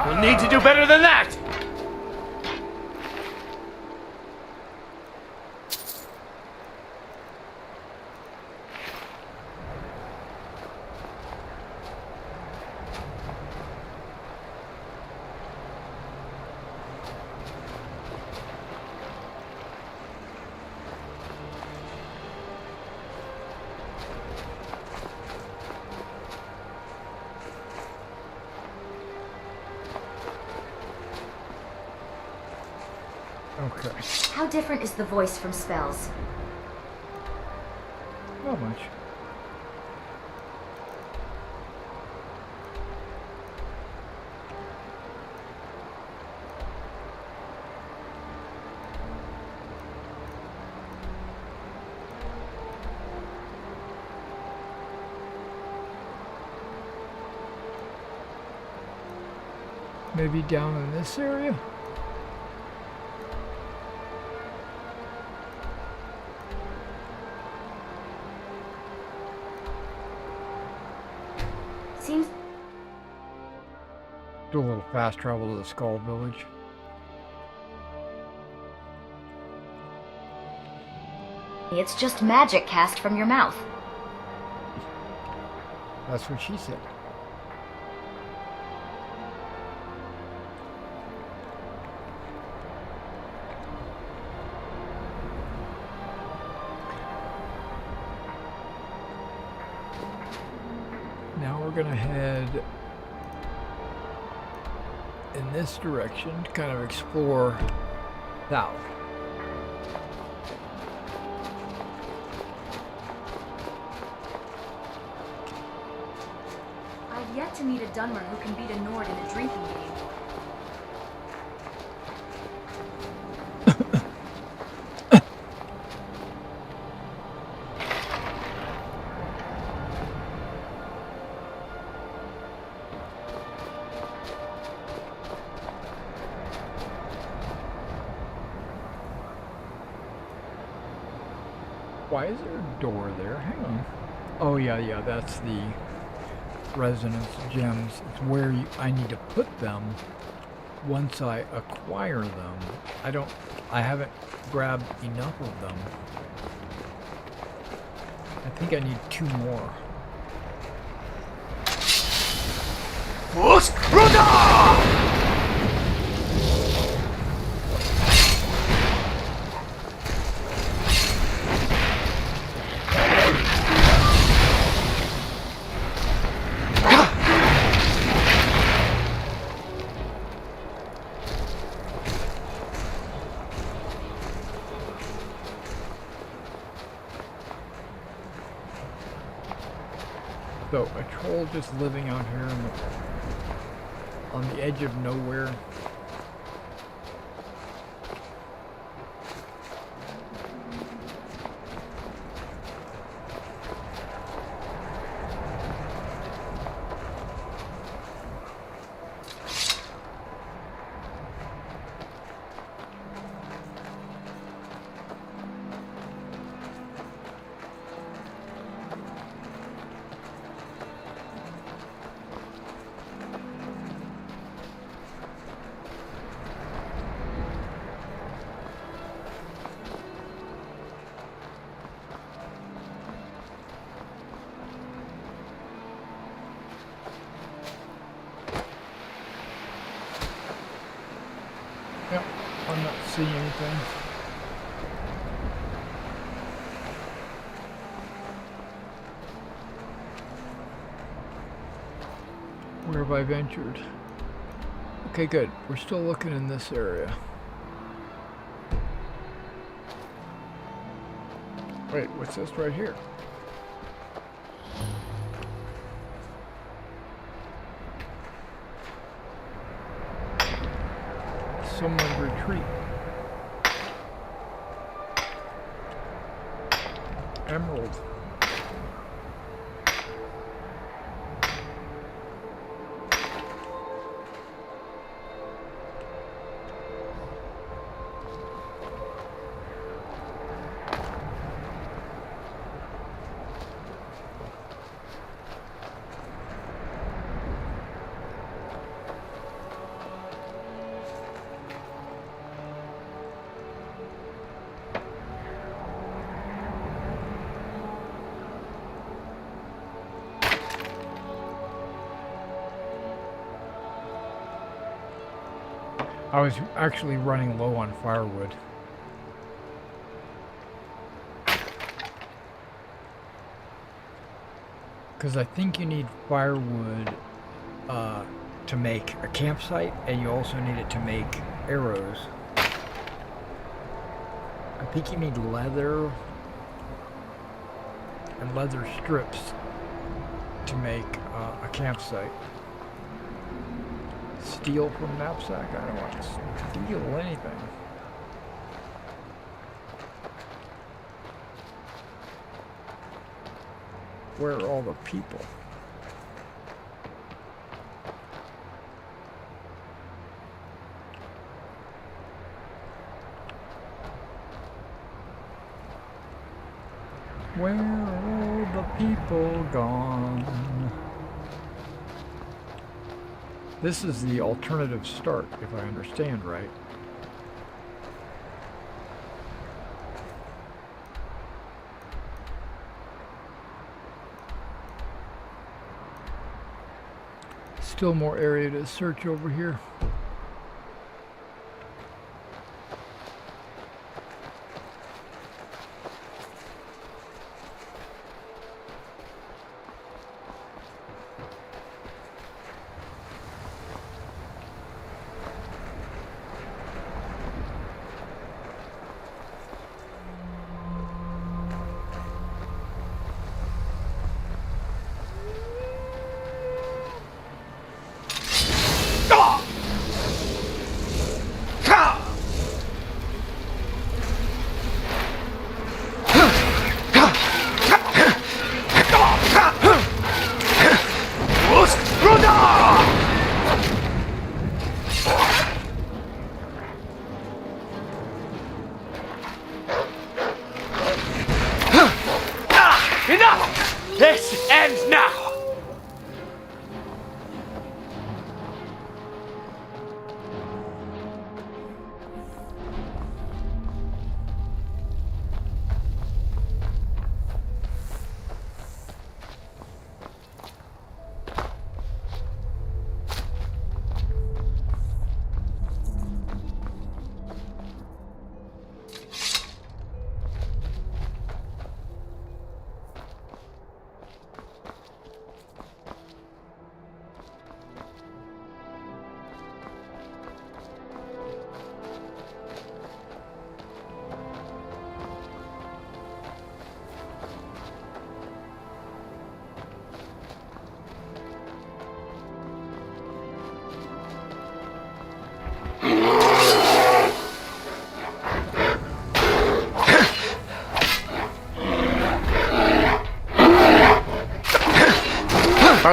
Speaker 2: You'll need to do better than that!
Speaker 1: Okay.
Speaker 3: How different is the voice from spells?
Speaker 1: Not much. Maybe down in this area?
Speaker 3: Seems
Speaker 1: Do a little fast travel to the Skull Village.
Speaker 3: it's just magic cast from your mouth.
Speaker 1: That's what she said. Now we're going to head in this direction to kind of explore south.
Speaker 3: I've I've yet to meet a Dunmer who can beat a Nord in a drinking game.
Speaker 1: Why is there a door there? Hang on. Oh yeah, that's the resonance gems. It's where I need to put them once I acquire them. I haven't grabbed enough of them. I think I need 2 more. So, a troll just living out here on the edge of nowhere. Yep, I'm not seeing anything. Where have I ventured? Okay, good. We're still looking in this area. Wait, what's this right here? Someone retreat. Emerald. I was actually running low on firewood. Because I think you need firewood to make a campsite, and you also need it to make arrows. I think you need leather and leather strips to make a campsite. Steal from knapsack? I don't want to steal anything. Where are all the people? Where are all the people gone? This is the alternative start, if I understand right. Still more area to search over here.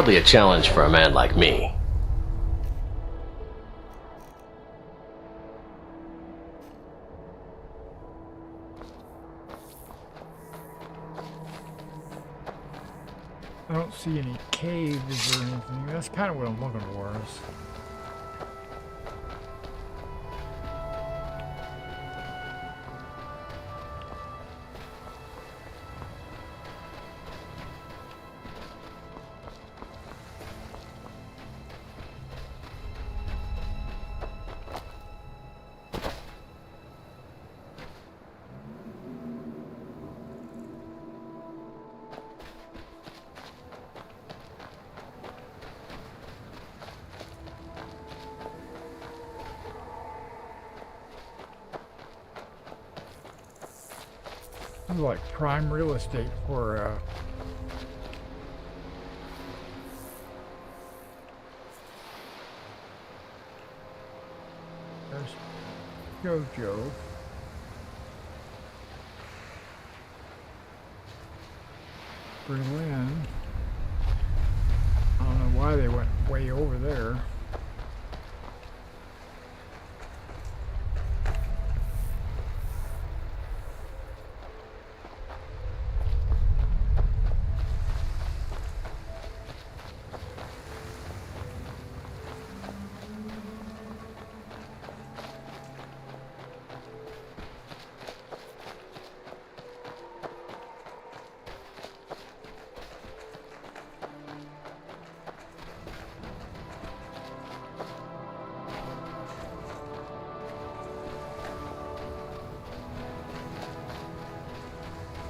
Speaker 4: Hardly a challenge for a man like me.
Speaker 1: I don't see any caves or anything. That's kind of what I'm looking for. Like prime real estate for there's JoJo. Berlin. I don't know why they went way over there.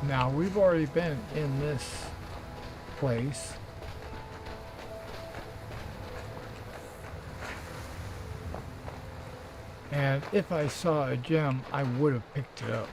Speaker 1: Now, we've already been in this place. And if I saw a gem, I would have picked it up.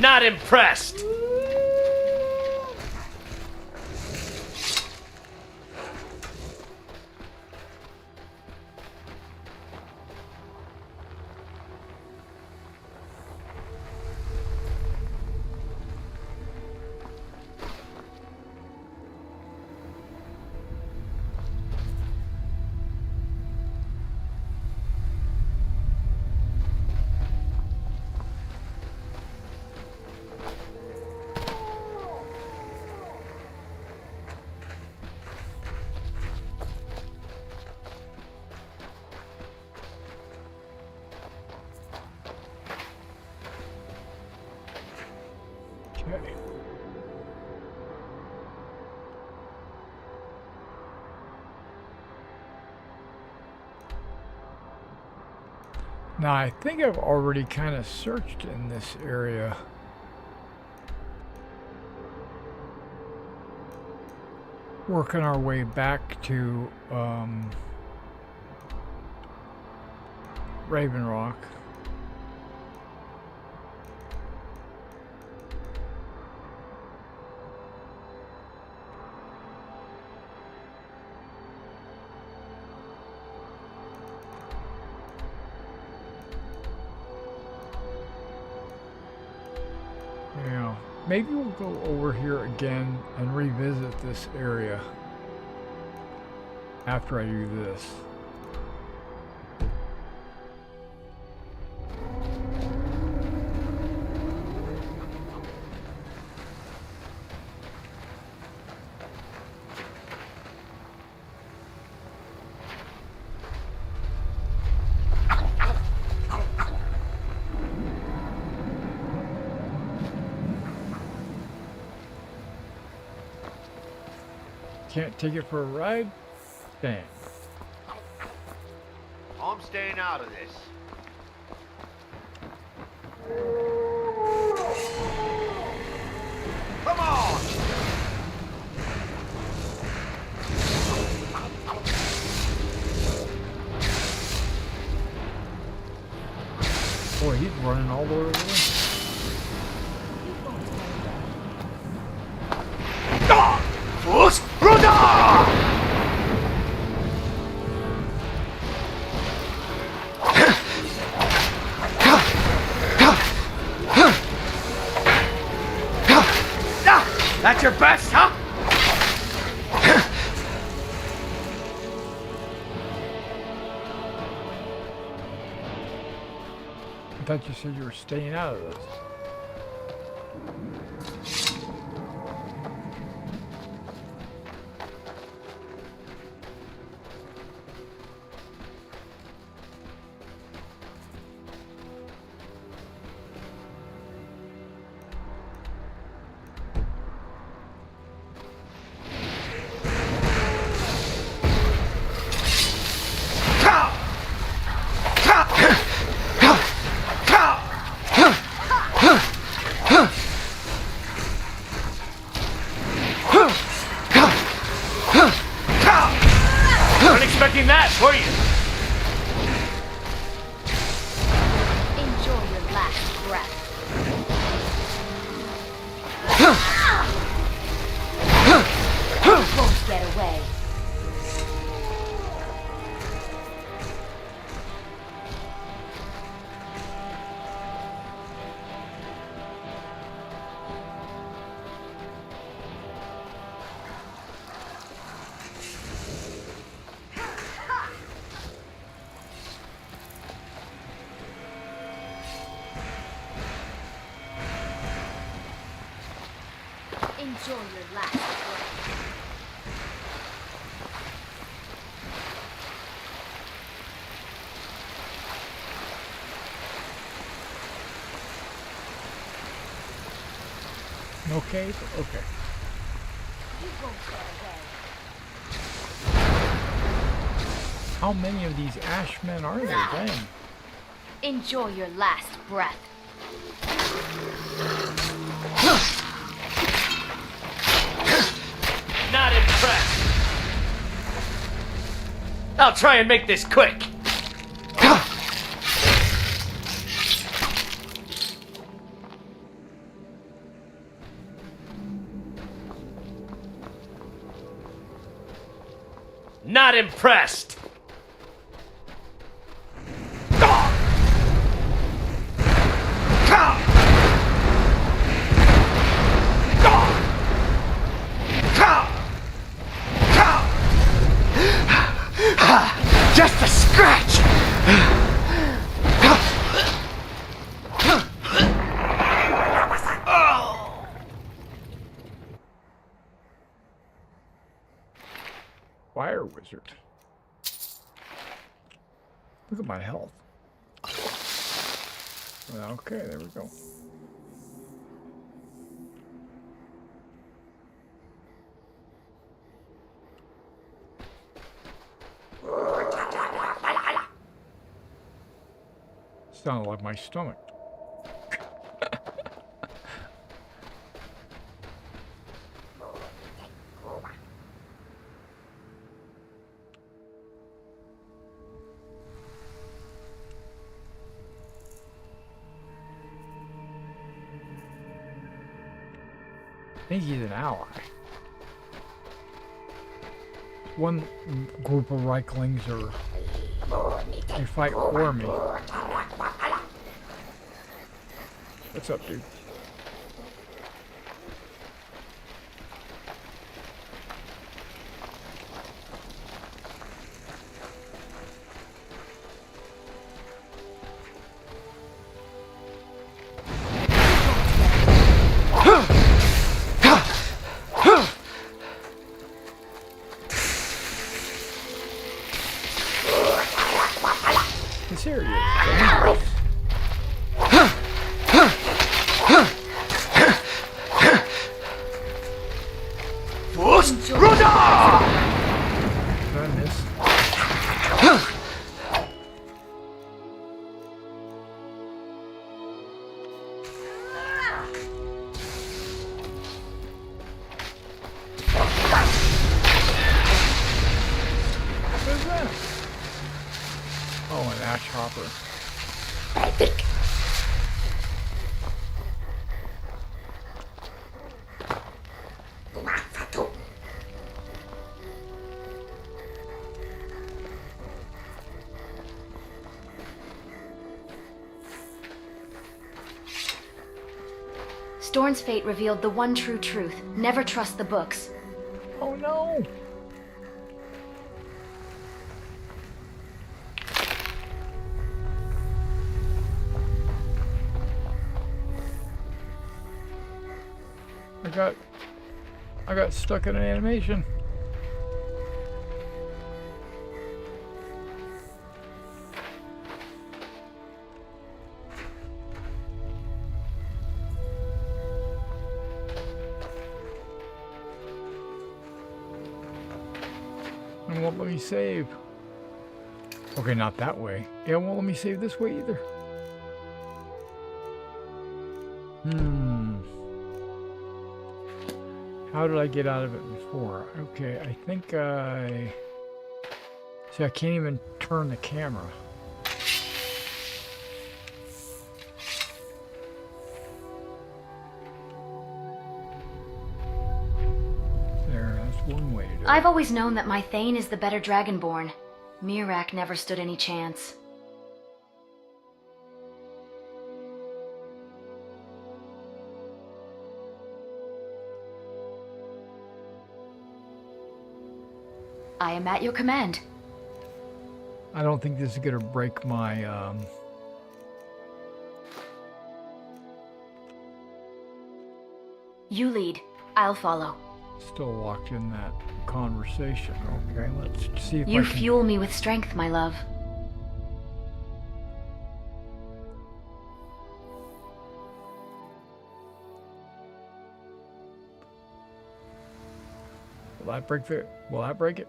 Speaker 2: Not impressed! Now, I think I've already kind of searched in this area. Working our way back to Raven Rock. Maybe we'll go over here again and revisit this area after I do this. Can't take it for a ride? Damn.
Speaker 5: I'm staying out of this. Come on!
Speaker 2: Boy, he's running all the way over there.
Speaker 5: Fus Brother! That's your best, huh?
Speaker 2: I thought you said you were staying out of this.
Speaker 5: Wasn't expecting that, were you?
Speaker 3: Enjoy your last breath. Won't get away. Enjoy your last breath.
Speaker 2: Okay, okay.
Speaker 3: You won't get away.
Speaker 2: How many of these Ashmen are there? Dang.
Speaker 3: Enjoy your last breath.
Speaker 5: Not impressed. I'll try and make this quick. Not impressed. Just a scratch.
Speaker 2: Fire wizard. Look at my health. Okay, there we go. Sounded like my stomach. I think he's an ally. One group of Reiklings are they fight for me. What's up, dude? He's serious. hatch hopper.
Speaker 3: Storn's fate revealed the one true truth. Never trust the books.
Speaker 2: Oh no! I got stuck in an animation. And won't let me save. Okay, not that way. Yeah, it won't let me save this way either. How did I get out of it before? Okay, I think I... See, I can't even turn the camera. There, that's one way to do it.
Speaker 3: I've always known that my Thane is the better Dragonborn. Mirak never stood any chance. I am at your command.
Speaker 2: I don't think this is going to break my...
Speaker 3: You lead. I'll follow.
Speaker 2: Still locked in that conversation. Okay, let's see if
Speaker 3: You
Speaker 2: I can...
Speaker 3: fuel me with strength, my love.
Speaker 2: Will that break it? Will that break it?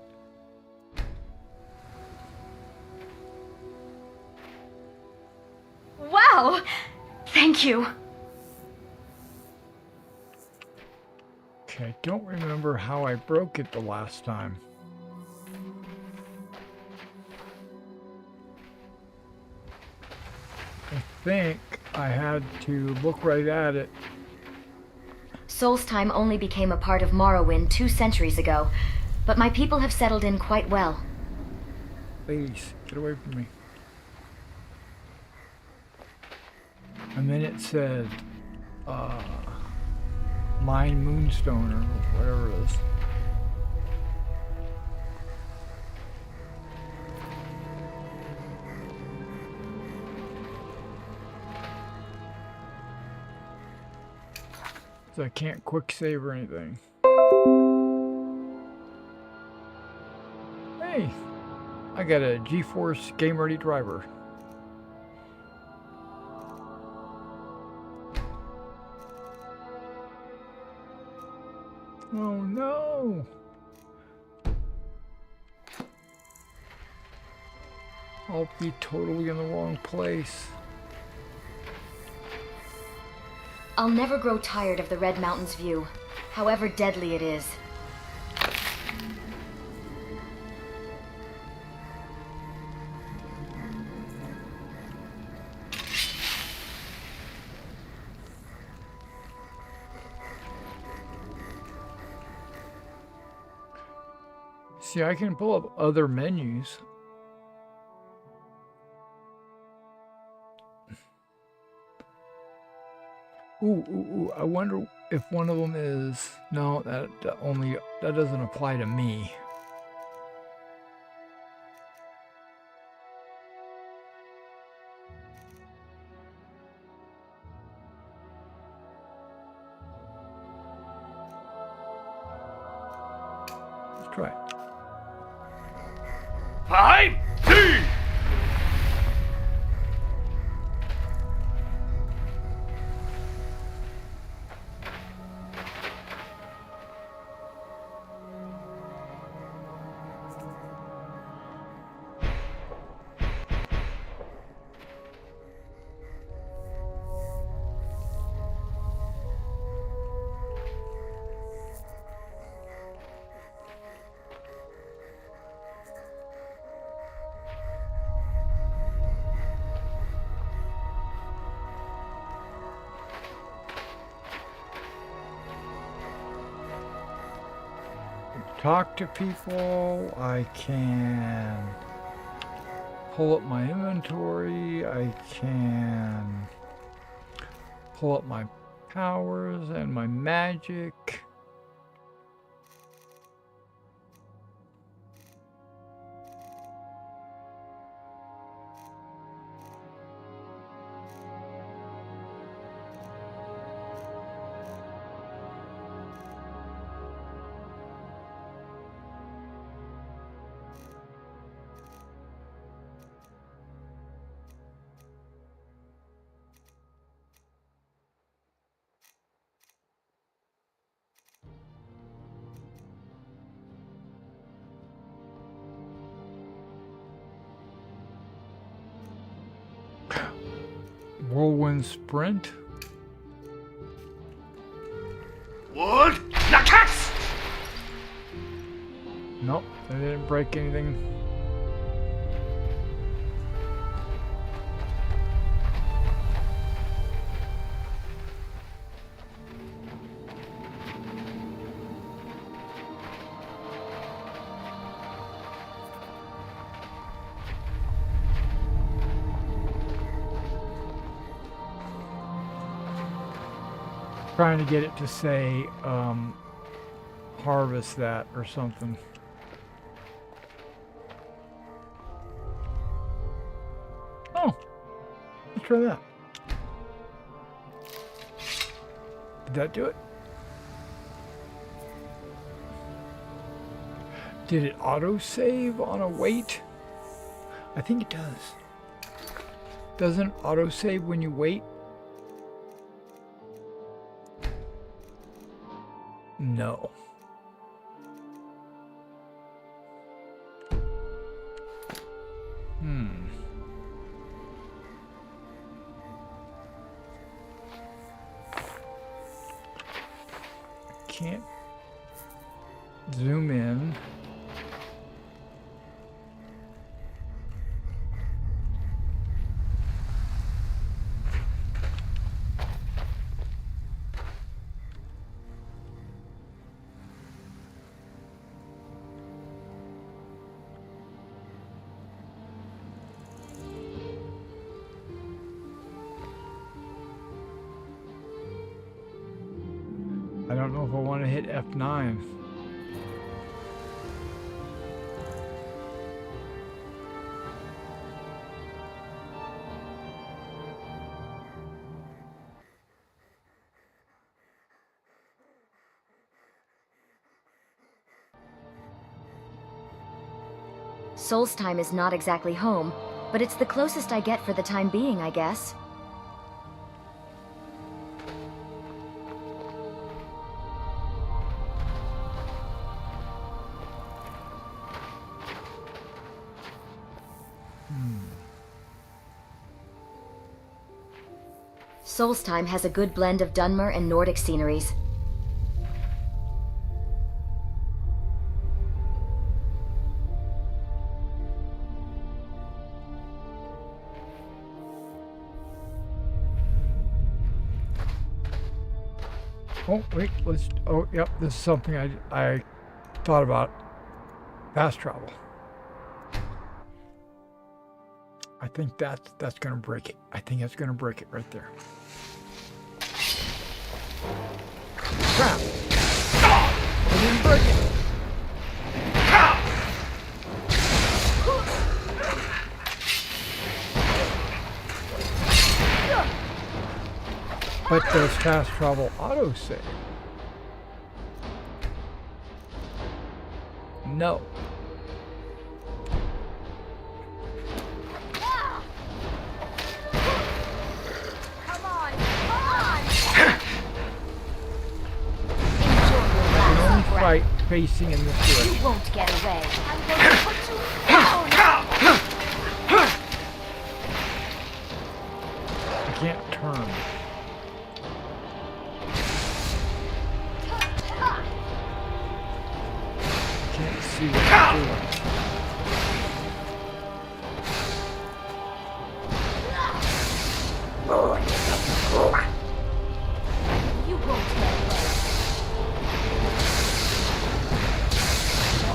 Speaker 3: Wow! Thank you.
Speaker 2: Okay, I don't remember how I broke it the last time. I think I had to look right at it.
Speaker 3: Solstheim only became a part of Morrowind 2 centuries ago, but my people have settled in quite well.
Speaker 2: Please, get away from me. And then it said, Mine Moonstone or whatever it is. So I can't quick save or anything. Hey, I got a GeForce Game Ready driver. Oh no! I'll be totally in the wrong place.
Speaker 3: I'll never grow tired of the Red Mountains view, however deadly it is.
Speaker 2: See, I can pull up other menus. Ooh, I wonder if one of them is... No, that doesn't apply to me. Let's try it.
Speaker 5: 5D!
Speaker 2: talk to people. I can pull up my inventory. I can pull up my powers and my magic. Whirlwind sprint.
Speaker 5: Wood Nakax!
Speaker 2: Nope, I didn't break anything. Trying to get it to say harvest that or something. Oh, let's try that. Did that do it? Did it auto-save on a wait? I think it does. Doesn't auto-save when you wait? No. Can't zoom in. I don't know if I want to hit F9.
Speaker 3: Solstheim is not exactly home, but it's the closest I get for the time being, I guess. Solstheim has a good blend of Dunmer and Nordic sceneries.
Speaker 2: Oh, wait, let's, oh, yep, this is something I thought about. Fast travel. I think that's gonna break it. I think that's gonna break it right there. Crap! I didn't break it! But does fast travel autosave? No.
Speaker 3: Come on!
Speaker 2: Fight facing in this direction.
Speaker 3: You won't get away. I'm going to put you down.
Speaker 2: I can't turn. I can't see what I'm doing.
Speaker 3: You won't get away.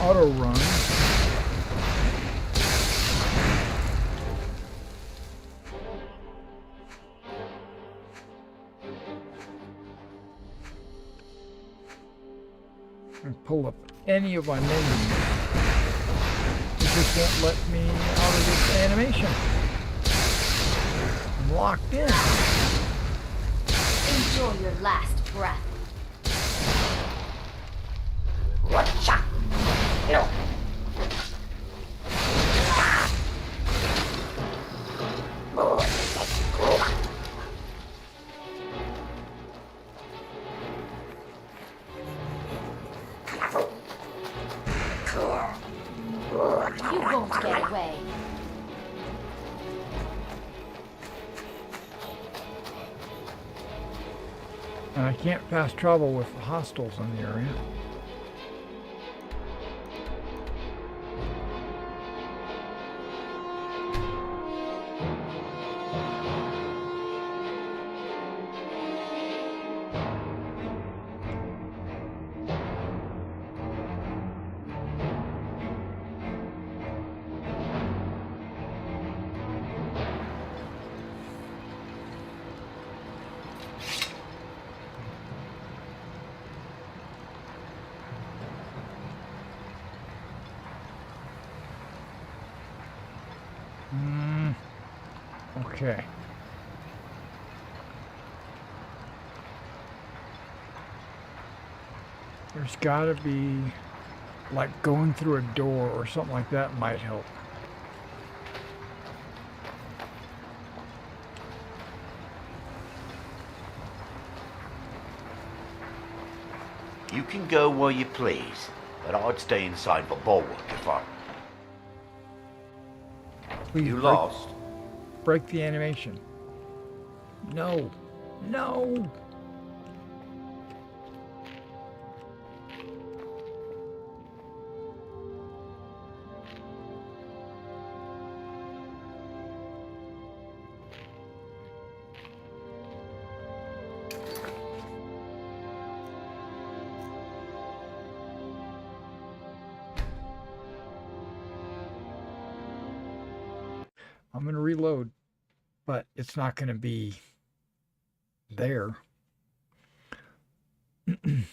Speaker 2: auto run. And pull up any of my menus. It just won't let me out of this animation. I'm locked in.
Speaker 3: Enjoy your last breath.
Speaker 5: No.
Speaker 3: You won't get away.
Speaker 2: And I can't fast travel with the hostiles in the area. Okay. There's gotta be, like, going through a door or something like that might help.
Speaker 6: You can go where you please, but I'd stay inside the bulwark if I...
Speaker 2: Please
Speaker 6: You lost.
Speaker 2: break the animation. No. No. I'm going to reload, but it's not going to be there. It's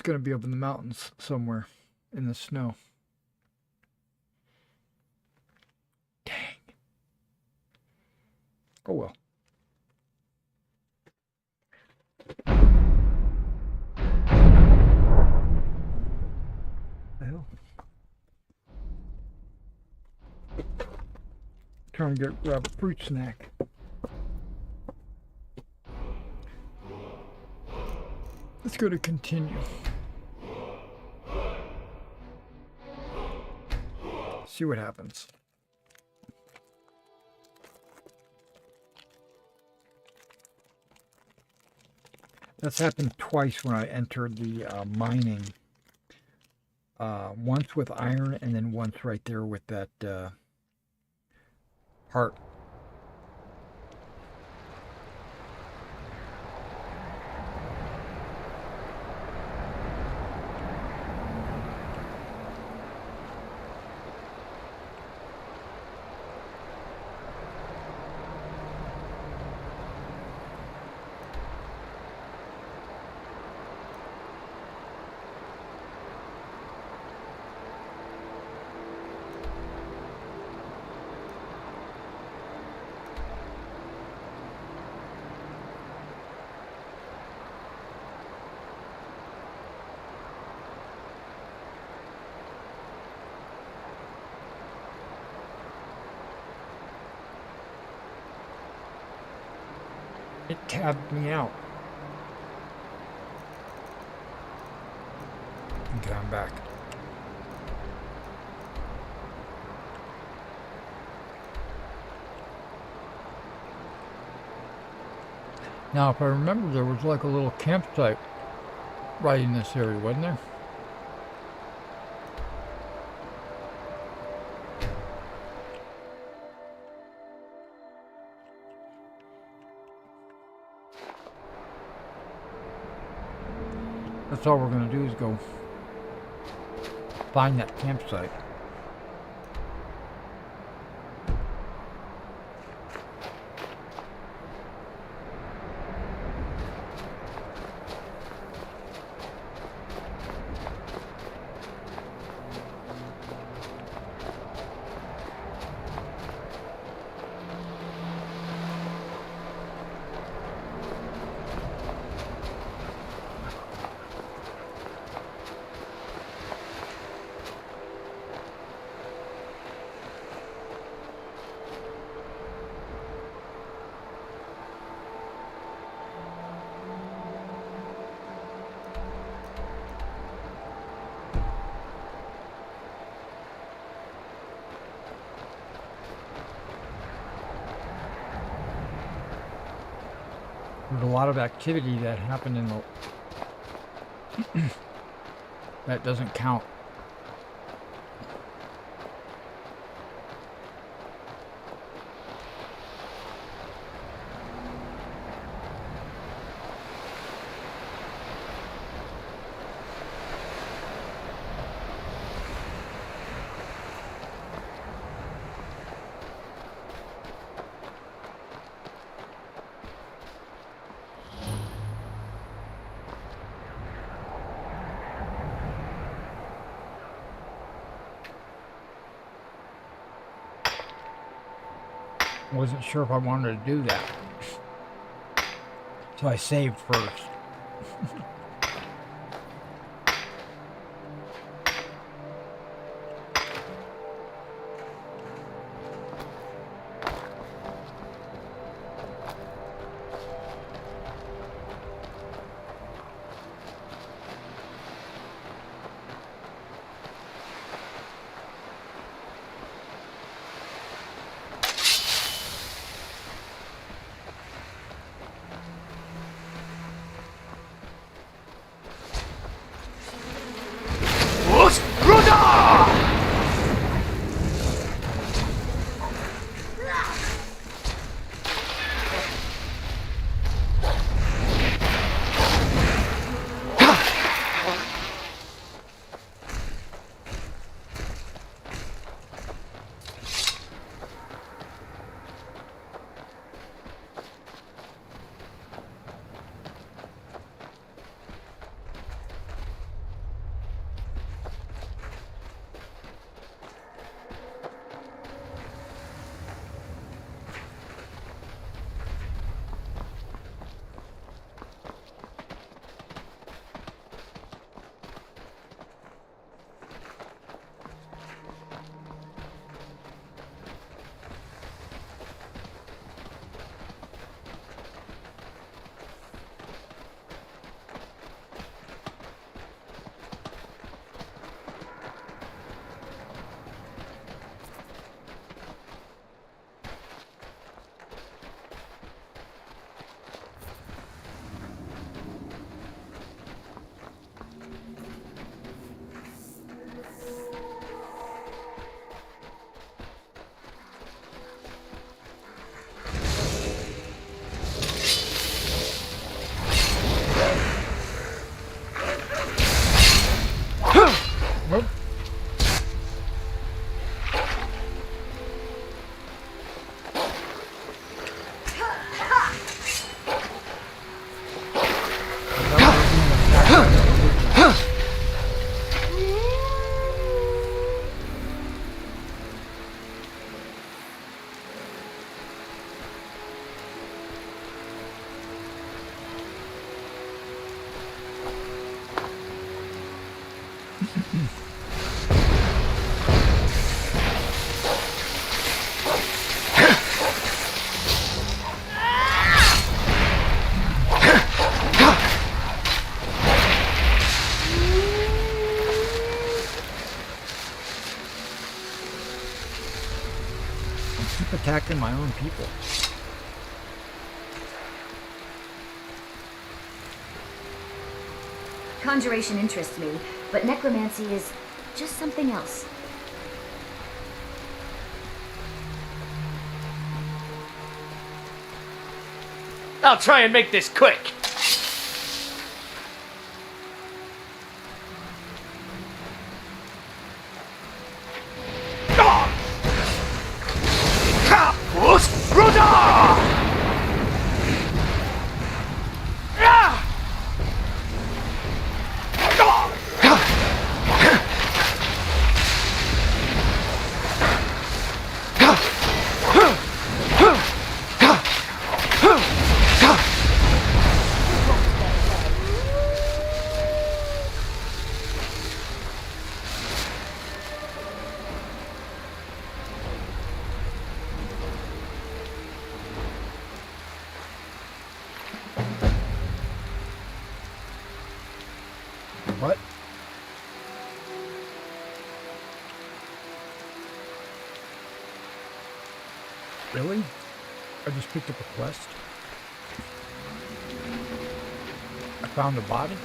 Speaker 2: going to be up in the mountains somewhere in the snow. Dang. Oh well. The hell? Trying to grab a fruit snack. Let's go to continue. See what happens. That's happened twice when I entered the mining. Once with iron and then once right there with that heart. It tabbed me out. Okay, I'm back. Now, if I remember, there was like a little campsite right in this area, wasn't there? That's all we're going to do is go find that campsite. There's a lot of activity that happened in the that doesn't count. Wasn't sure if I wanted to do that, so I saved first. Attacking my own people.
Speaker 3: Conjuration interests me, but necromancy is just something else.
Speaker 5: I'll try and make this quick.
Speaker 2: Really? I just picked up a quest. I found a body.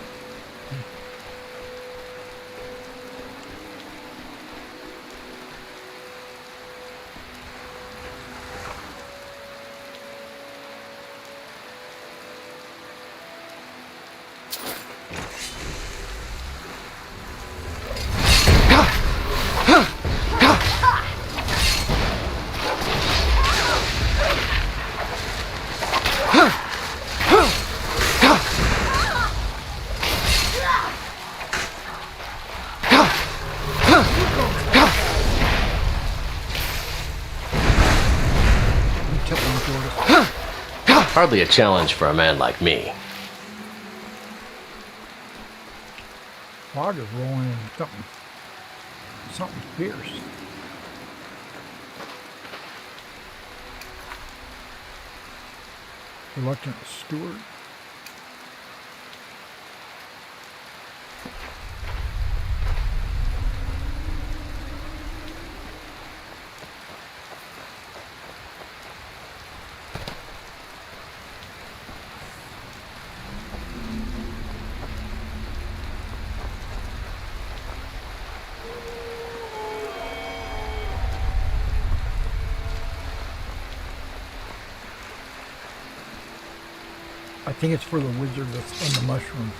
Speaker 4: Hardly a challenge for a man like me.
Speaker 2: Water's rolling in something fierce. Reluctant steward. I think it's for the wizard that's in the mushroom.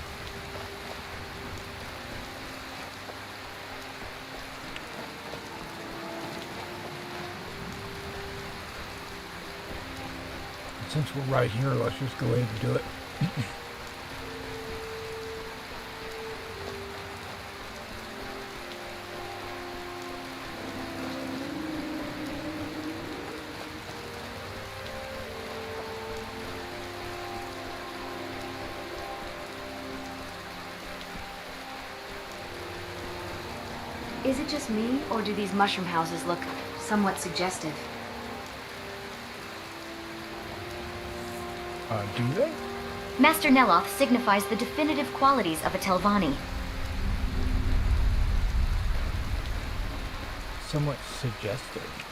Speaker 2: Since we're right here, let's just go ahead and do it.
Speaker 3: Is it just me, or do these mushroom houses look somewhat suggestive?
Speaker 2: Do they?
Speaker 3: Master Neloth signifies the definitive qualities of a Telvanni.
Speaker 2: Somewhat suggestive.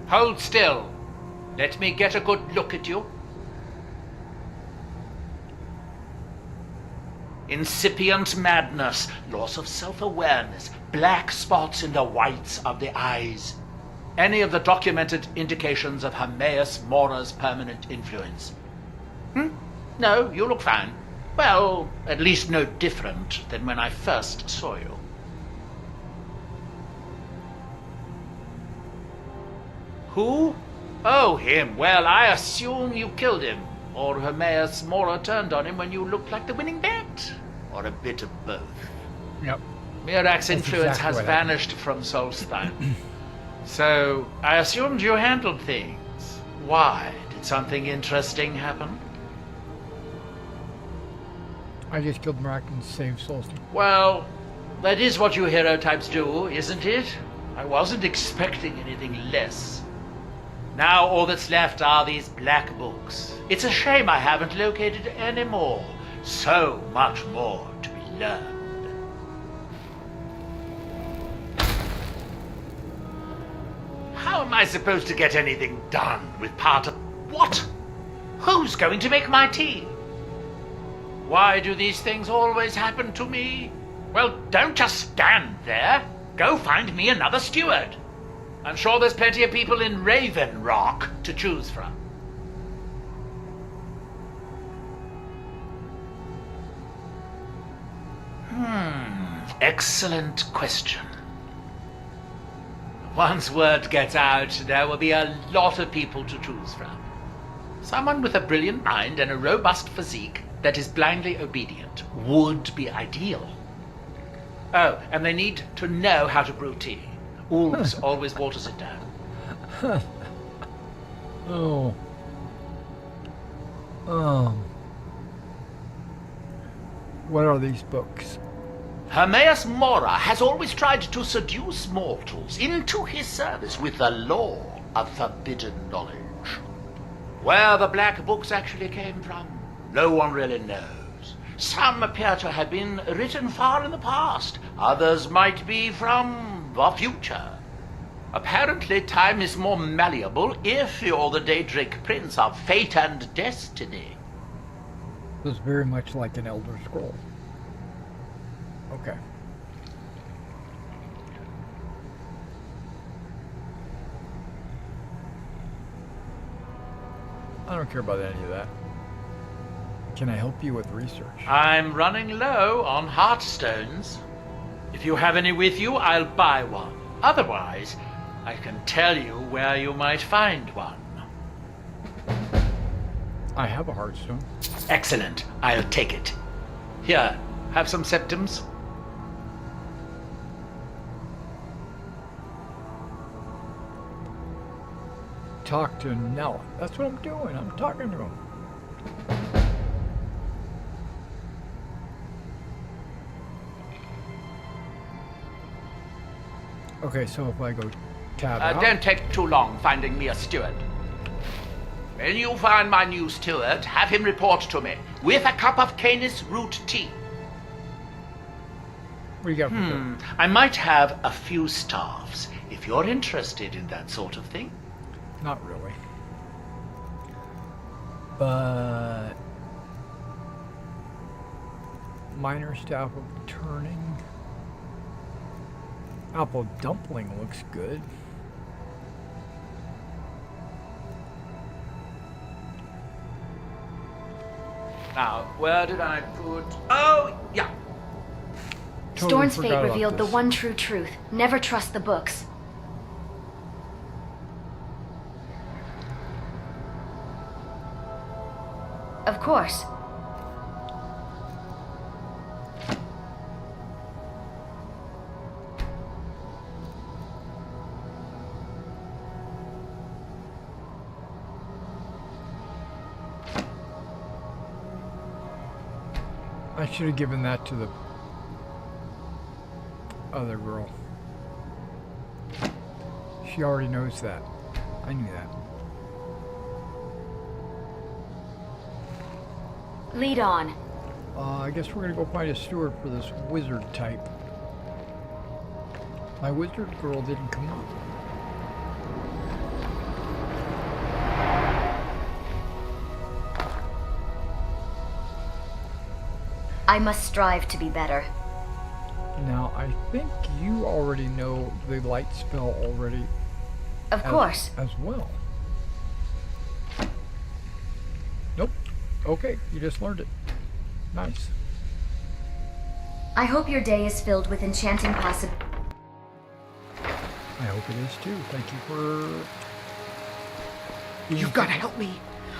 Speaker 6: Hold still. Let me get a good look at you. Incipient madness, loss of self-awareness, black spots in the whites of the eyes. Any of the documented indications of Hermaeus Mora's permanent influence? No, you look fine. Well, at least no different than when I first saw you. Who? Oh, him. Well, I assume you killed him. Or Hermaeus Mora turned on him when you looked like the winning bet. Or a bit of both.
Speaker 2: Yep.
Speaker 6: Mirak's influence
Speaker 2: exactly
Speaker 6: has
Speaker 2: what
Speaker 6: vanished from Solstein. So, I assumed you handled things. Why? Did something interesting happen?
Speaker 2: I just killed Mirak and saved Solstice.
Speaker 6: Well, that is what you hero types do, isn't it? I wasn't expecting anything less. Now all that's left are these black books. It's a shame I haven't located any more. So much more to be learned. How am I supposed to get anything done with part of... What? Who's going to make my tea? Why do these things always happen to me? Well, don't just stand there. Go find me another steward. I'm sure there's plenty of people in Raven Rock to choose from. Excellent question. Once word gets out, there will be a lot of people to choose from. Someone with a brilliant mind and a robust physique that is blindly obedient would be ideal. Oh, and they need to know how to brew tea. Ulves always waters it down.
Speaker 2: Oh. What are these books?
Speaker 6: Hermaeus Mora has always tried to seduce mortals into his service with the lore of forbidden knowledge. Where the black books actually came from, no one really knows. Some appear to have been written far in the past. Others might be from the future. Apparently, time is more malleable if you're the Daedric Prince of Fate and Destiny.
Speaker 2: This is very much like an Elder Scroll. Okay. I don't care about any of that. Can I help you with research?
Speaker 6: I'm running low on heartstones. If you have any with you, I'll buy one. Otherwise, I can tell you where you might find one.
Speaker 2: I have a heartstone.
Speaker 6: Excellent. I'll take it. Here, have some septums.
Speaker 2: Talk to Nella. That's what I'm doing. I'm talking to him. Okay, so if I go tab out.
Speaker 6: Don't take too long finding me a steward. When you find my new steward, have him report to me with a cup of Canis root tea.
Speaker 2: What do you got for me?
Speaker 6: I might have a few staffs if you're interested in that sort of thing.
Speaker 2: Not really. But minor staff of turning. Apple dumpling looks good.
Speaker 6: Now, where did I put... Oh, yeah.
Speaker 3: Storn's
Speaker 2: forgot
Speaker 3: fate
Speaker 2: about
Speaker 3: revealed the
Speaker 2: this.
Speaker 3: one true truth. Never trust the books. Of course.
Speaker 2: I should have given that to the other girl. She already knows that. I knew that.
Speaker 3: Lead on.
Speaker 2: I guess we're gonna go find a steward for this wizard type. My wizard girl didn't come up.
Speaker 3: I must strive to be better.
Speaker 2: Now, I think you already know the light spell already.
Speaker 3: Of course.
Speaker 2: As well. Nope. Okay, you just learned it. Nice.
Speaker 3: I hope your day is filled with enchanting possibilities.
Speaker 2: I hope it is too. Thank you for...
Speaker 7: You've got to help me.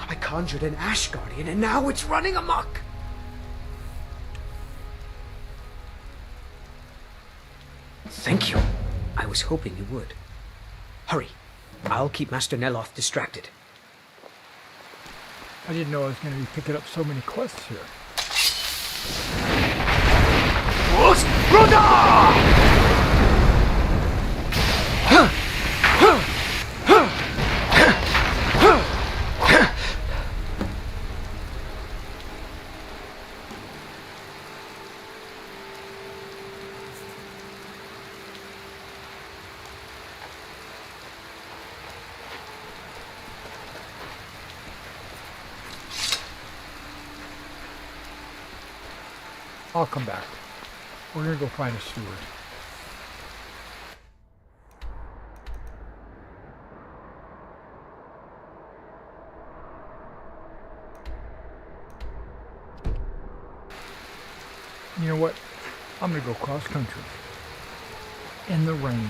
Speaker 7: I conjured an Ash Guardian and now it's running amok. Thank you. I was hoping you would. Hurry. I'll keep Master Neloth distracted.
Speaker 2: I didn't know I was going to be picking up so many quests here. I'll come back. We're gonna go find a steward. You know what? I'm gonna go cross country. In the rain.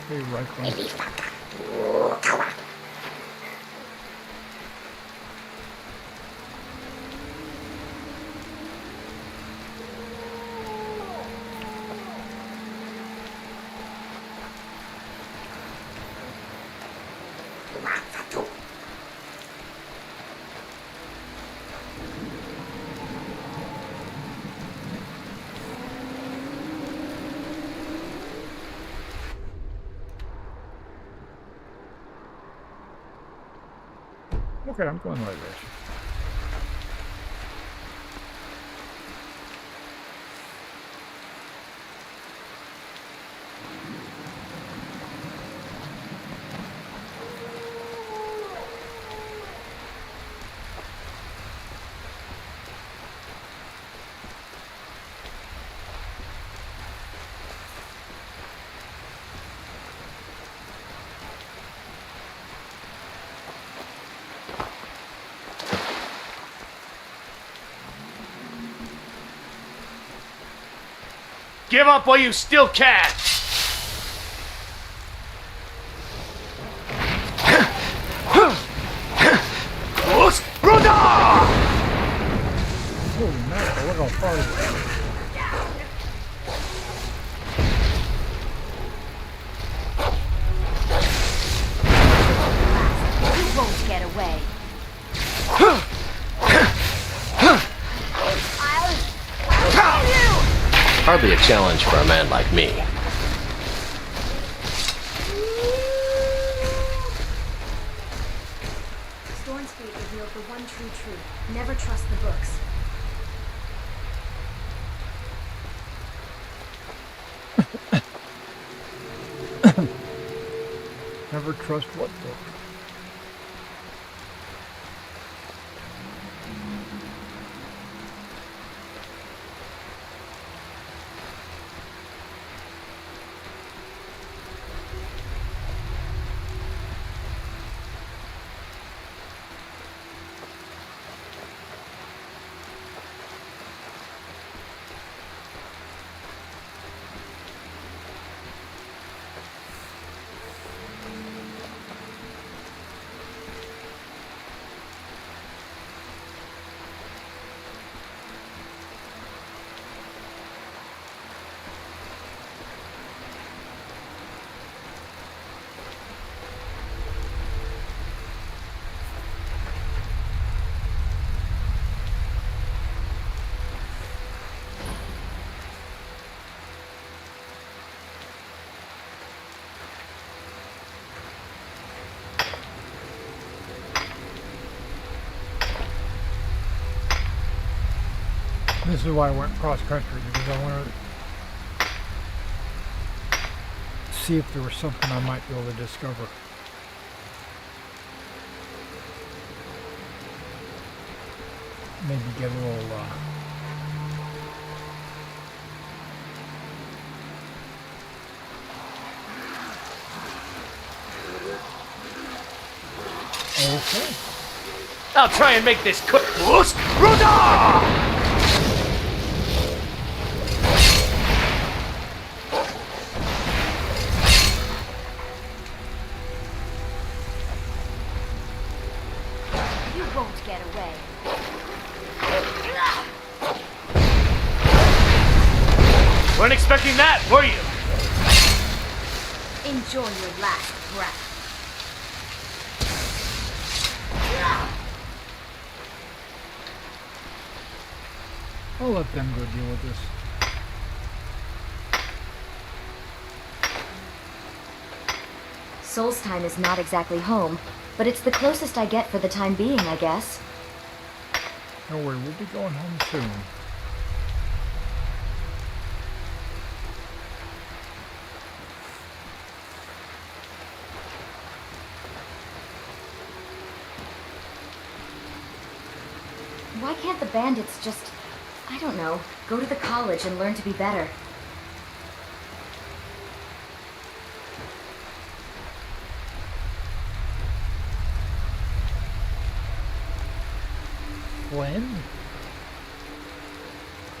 Speaker 2: Hey, right. Okay, I'm going right there.
Speaker 5: Give up while you still can!
Speaker 2: Holy mackerel, look how far it is.
Speaker 3: You won't get away.
Speaker 4: Hardly a challenge for a man like me.
Speaker 3: Storm's fate revealed the one true truth. Never trust the books.
Speaker 2: Never trust what book? This is why I went cross country, because I wanted to see if there was something I might be able to discover. Maybe get a little okay.
Speaker 5: I'll try and make this quick.
Speaker 3: You won't get away.
Speaker 5: Weren't expecting that, were you?
Speaker 3: Enjoy your last breath.
Speaker 2: I'll let them go deal with this.
Speaker 3: Solstheim is not exactly home, but it's the closest I get for the time being, I guess.
Speaker 2: Don't worry, we'll be going home soon.
Speaker 3: Why can't the bandits just, I don't know, go to the college and learn to be better?
Speaker 2: Flynn?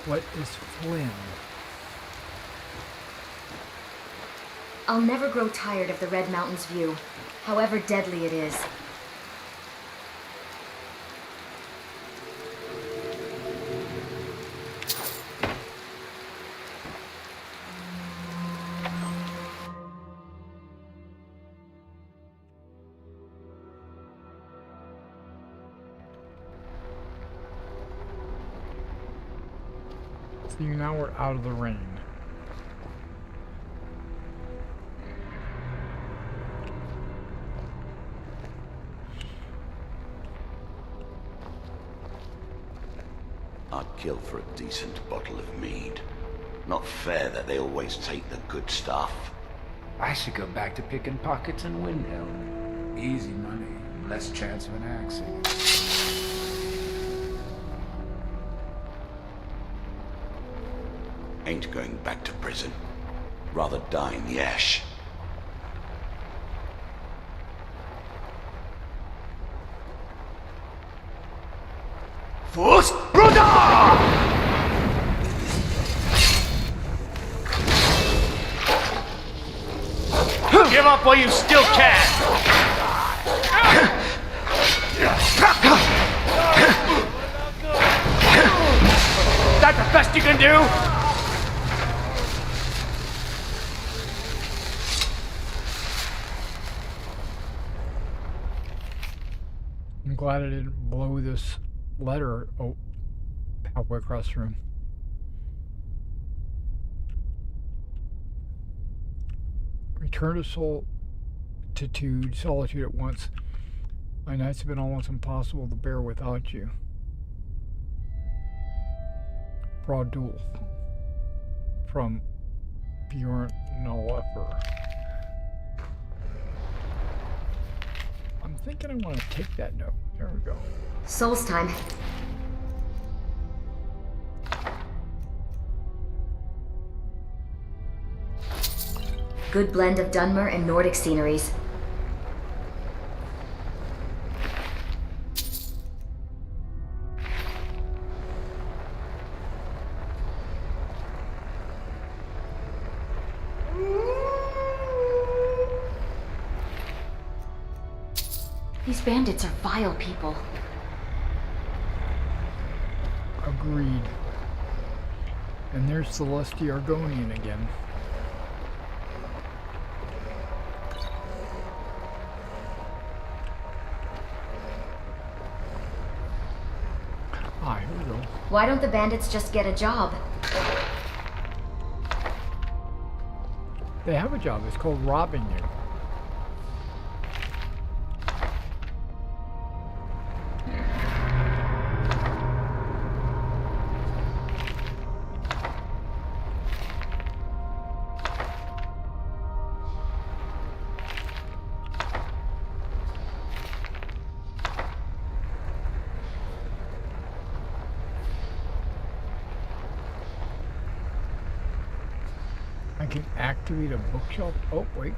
Speaker 2: What is Flynn?
Speaker 3: I'll never grow tired of the Red Mountains view, however deadly it is.
Speaker 2: See, now we're out of the rain.
Speaker 8: I'd kill for a decent bottle of mead. Not fair that they always take the good stuff.
Speaker 9: I should go back to picking pockets and Windhelm. Easy money, less chance of an accident.
Speaker 8: Ain't going back to prison. Rather die in the ash.
Speaker 5: Force Brother! Give up while you still can! That the best you can do?
Speaker 2: I'm glad I didn't blow this letter halfway across the room. Return to solitude at once. My nights have been almost impossible to bear without you. Broad duel from Bjorn Noleffer. I'm thinking I want to take that note. There we go.
Speaker 3: Soul's time. Good blend of Dunmer and Nordic sceneries. These bandits are vile people.
Speaker 2: Agreed. And there's the lusty Argonian again. Ah, here we go.
Speaker 3: Why don't the bandits just get a job?
Speaker 2: They have a job. It's called robbing you. I can activate a bookshelf. Oh, wait.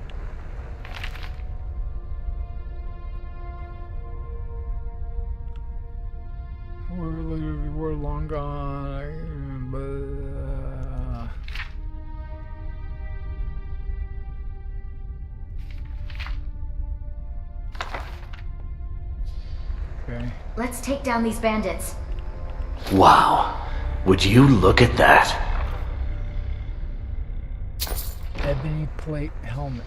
Speaker 2: We're long gone. Okay.
Speaker 3: Let's take down these bandits.
Speaker 4: Wow. Would you look at that?
Speaker 2: Ebony plate helmet.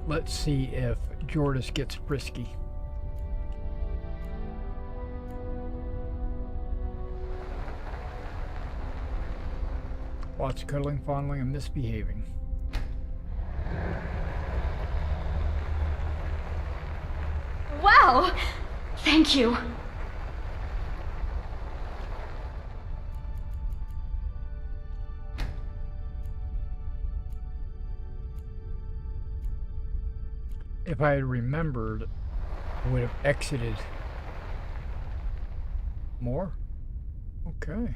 Speaker 2: Let's see if Jordis gets frisky. Lots of cuddling, fondling, and misbehaving.
Speaker 3: Wow! Thank you.
Speaker 2: If I had remembered, I would have exited. More? Okay.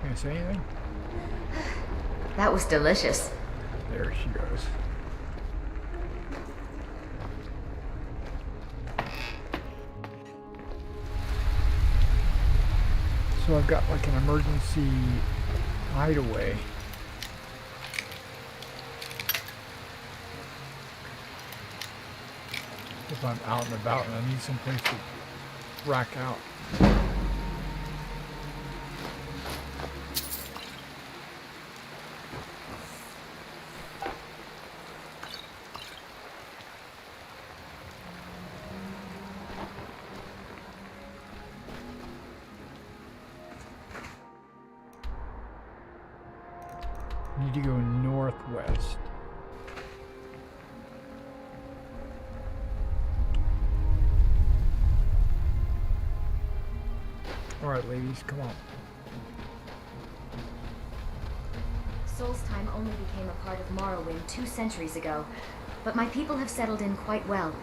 Speaker 2: Can I say anything?
Speaker 3: That was delicious.
Speaker 2: There she goes. So I've got like an emergency hideaway. If I'm out and about and I need some place to rack out. Need to go northwest. Alright, ladies, come on.
Speaker 3: Solstheim only became a part of Morrowind 2 centuries ago, but my people have settled in quite well.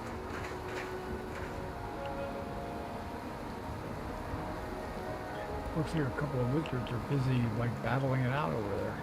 Speaker 2: Looks like a couple of wizards are busy, like, battling it out over there.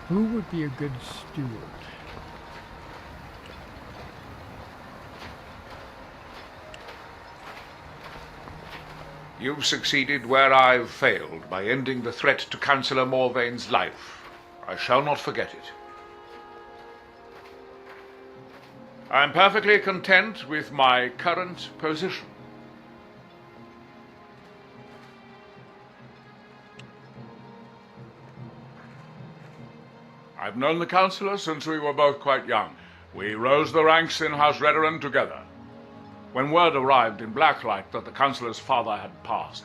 Speaker 2: Who would be a good steward?
Speaker 9: You've succeeded where I've failed by ending the threat to Councillor Morvain's life. I shall not forget it. I'm perfectly content with my current position. I've known the Councillor since we were both quite young. We rose the ranks in House Redoran together. When word arrived in Blacklight that the Councillor's father had passed,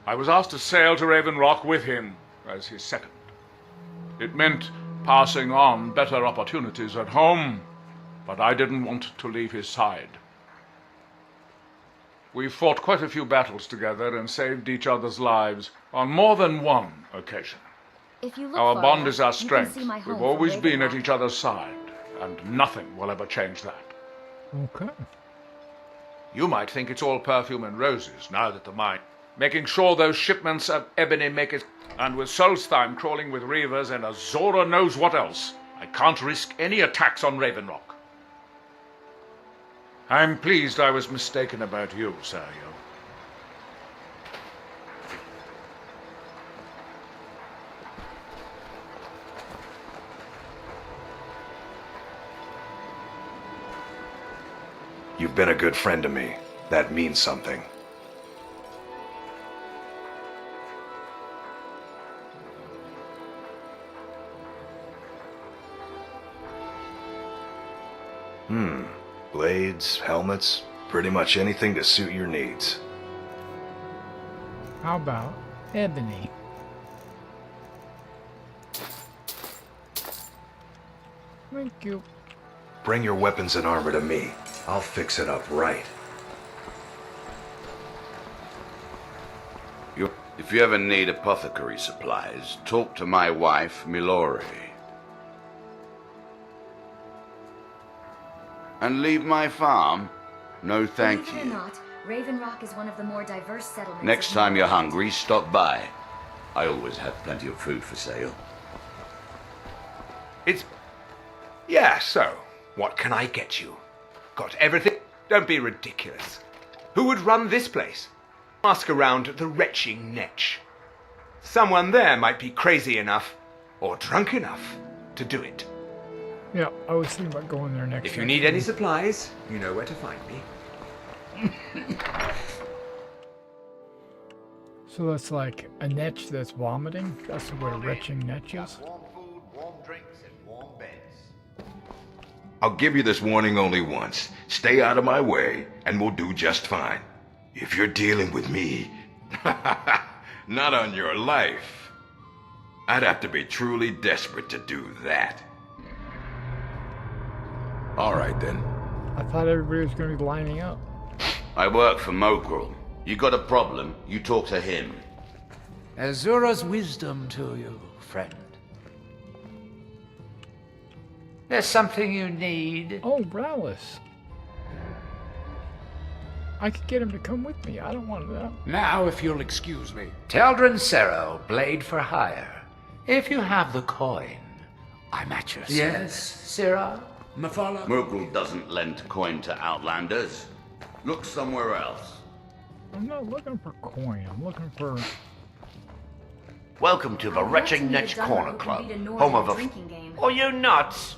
Speaker 9: I was asked to sail to Raven Rock with him as his second. It meant passing on better opportunities at home, but I didn't want to leave his side. We've fought quite a few battles together and saved each other's lives on more than one occasion.
Speaker 3: If you look
Speaker 9: Our
Speaker 3: far
Speaker 9: bond
Speaker 3: enough,
Speaker 9: is our
Speaker 3: you can
Speaker 9: strength.
Speaker 3: see my home
Speaker 9: We've
Speaker 3: from
Speaker 9: always
Speaker 3: Raven
Speaker 9: been at
Speaker 3: Rock.
Speaker 9: each other's side, and nothing will ever change that.
Speaker 2: Okay.
Speaker 9: You might think it's all perfume and roses now that the mine, making sure those shipments of ebony make it, and with Solstheim crawling with reavers and Azora knows what else, I can't risk any attacks on Raven Rock. I'm pleased I was mistaken about you, Sergio.
Speaker 10: You've been a good friend to me. That means something. Blades, helmets, pretty much anything to suit your needs.
Speaker 2: How about ebony? Thank you.
Speaker 10: Bring your weapons and armor to me. I'll fix it up right.
Speaker 8: If you ever need apothecary supplies, talk to my wife, Milori. And leave my farm? No, thank
Speaker 3: Believe it or
Speaker 8: you.
Speaker 3: not, Raven Rock is one of the more diverse settlements.
Speaker 8: Next
Speaker 3: of
Speaker 8: time you're
Speaker 3: Morrowind.
Speaker 8: hungry, stop by. I always have plenty of food for sale.
Speaker 11: Yeah, so, what can I get you? Got everything? Don't be ridiculous. Who would run this place? Ask around the retching Netch. Someone there might be crazy enough, or drunk enough, to do it.
Speaker 2: Yeah, I was thinking about going there next.
Speaker 11: If you need any supplies, you know where to find me.
Speaker 2: So that's like a netch that's vomiting? That's what a retching netch is?
Speaker 8: Warm food, warm drinks, and warm beds.
Speaker 10: I'll give you this warning only once. Stay out of my way, and we'll do just fine. If you're dealing with me, not on your life. I'd have to be truly desperate to do that.
Speaker 12: All right, then.
Speaker 2: I thought everybody was going to be lining up.
Speaker 8: I work for Mogrel. You got a problem, you talk to him.
Speaker 6: Azura's wisdom to you, friend. There's something you need.
Speaker 2: Oh, Browlis. I could get him to come with me. I don't want that.
Speaker 5: Now, if you'll excuse me.
Speaker 6: Teldrin Sero, blade for hire. If you have the coin.
Speaker 5: I'm at your
Speaker 6: Yes, Sirrah?
Speaker 5: Mafala?
Speaker 8: Mogrel doesn't lend coin to outlanders. Look somewhere else.
Speaker 2: I'm not looking for coin. I'm looking for...
Speaker 6: Welcome to the Retching Netch Corner Club, home of a...
Speaker 12: Are you nuts?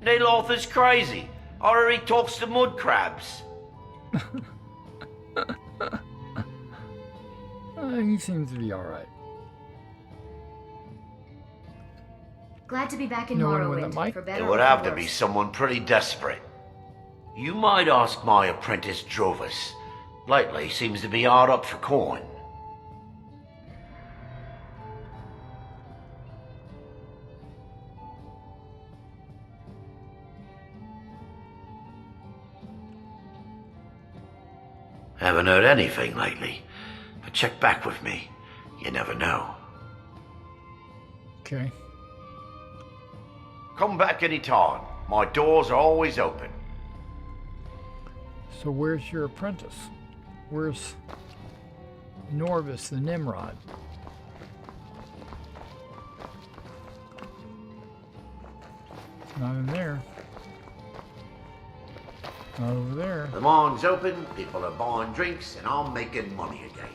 Speaker 12: Neloth is crazy. Or he talks to mud crabs.
Speaker 2: He seems to be alright.
Speaker 3: Glad to be back in
Speaker 2: No one with a
Speaker 3: Morrowind,
Speaker 2: mic?
Speaker 3: for better
Speaker 12: It
Speaker 3: or
Speaker 12: would
Speaker 3: for
Speaker 12: have to
Speaker 3: worse.
Speaker 12: be someone pretty desperate. You might ask my apprentice Drovis. Lately seems to be hard up for coin. Haven't heard anything lately, but check back with me. You never know.
Speaker 2: Okay.
Speaker 12: Come back any time. My doors are always open.
Speaker 2: So where's your apprentice? Where's Norvis, the Nimrod? Not in there. Not over there.
Speaker 12: The mine's open, people are buying drinks, and I'm making money again.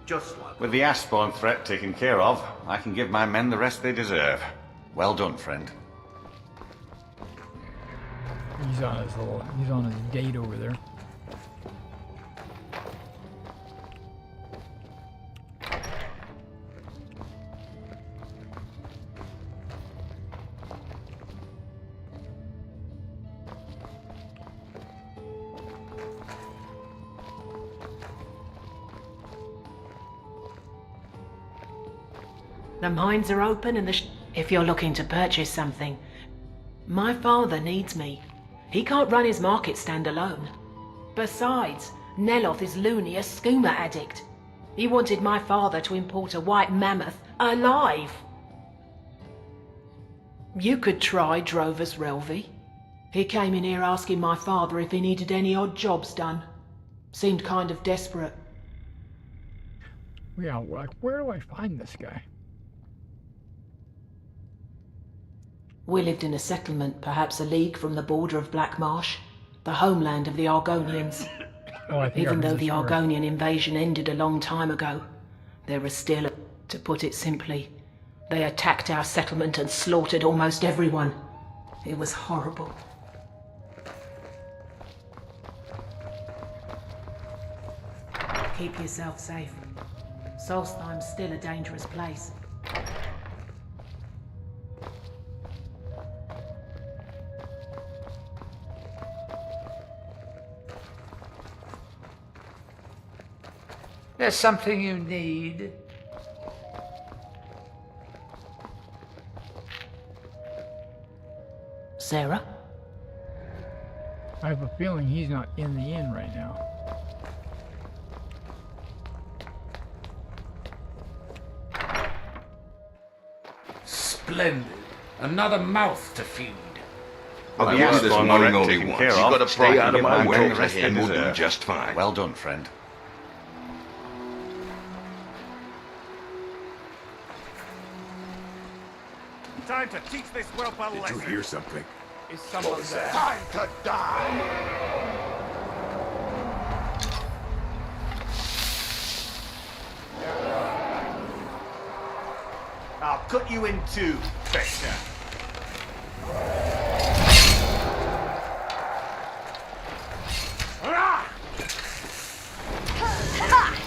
Speaker 12: Just like...
Speaker 13: With the Ashbourne threat taken care of, I can give my men the rest they deserve. Well done, friend.
Speaker 2: He's on his gate over there.
Speaker 14: The mines are open and if you're looking to purchase something. My father needs me. He can't run his market stand alone. Besides, Neloth is loony, a skooma addict. He wanted my father to import a white mammoth alive. You could try Drover's Relvy. He came in here asking my father if he needed any odd jobs done. Seemed kind of desperate.
Speaker 2: Yeah, like, where do I find this guy?
Speaker 14: We lived in a settlement, perhaps a league from the border of Black Marsh, the homeland of the Argonians. Even though the Argonian invasion ended a long time ago, there is still, to put it simply, they attacked our settlement and slaughtered almost everyone. It was horrible. Keep yourself safe. Solstheim's still a dangerous place.
Speaker 6: There's something you need.
Speaker 14: Sarah?
Speaker 2: I have a feeling he's not in the inn right now.
Speaker 5: Splendid. Another mouth to feed.
Speaker 10: I'll give you this morning only
Speaker 13: taken
Speaker 10: once.
Speaker 13: care
Speaker 10: You
Speaker 13: of.
Speaker 10: gotta
Speaker 13: Stay
Speaker 10: stay
Speaker 13: out of my way,
Speaker 10: talk
Speaker 13: the rest
Speaker 10: to
Speaker 13: they
Speaker 10: him, we'll do
Speaker 13: deserve.
Speaker 10: just fine.
Speaker 13: Well done, friend.
Speaker 5: Time to teach this whelp a lesson.
Speaker 15: Did you hear something?
Speaker 5: Is someone there?
Speaker 15: Time to die!
Speaker 5: I'll cut you in two, Pfuscher.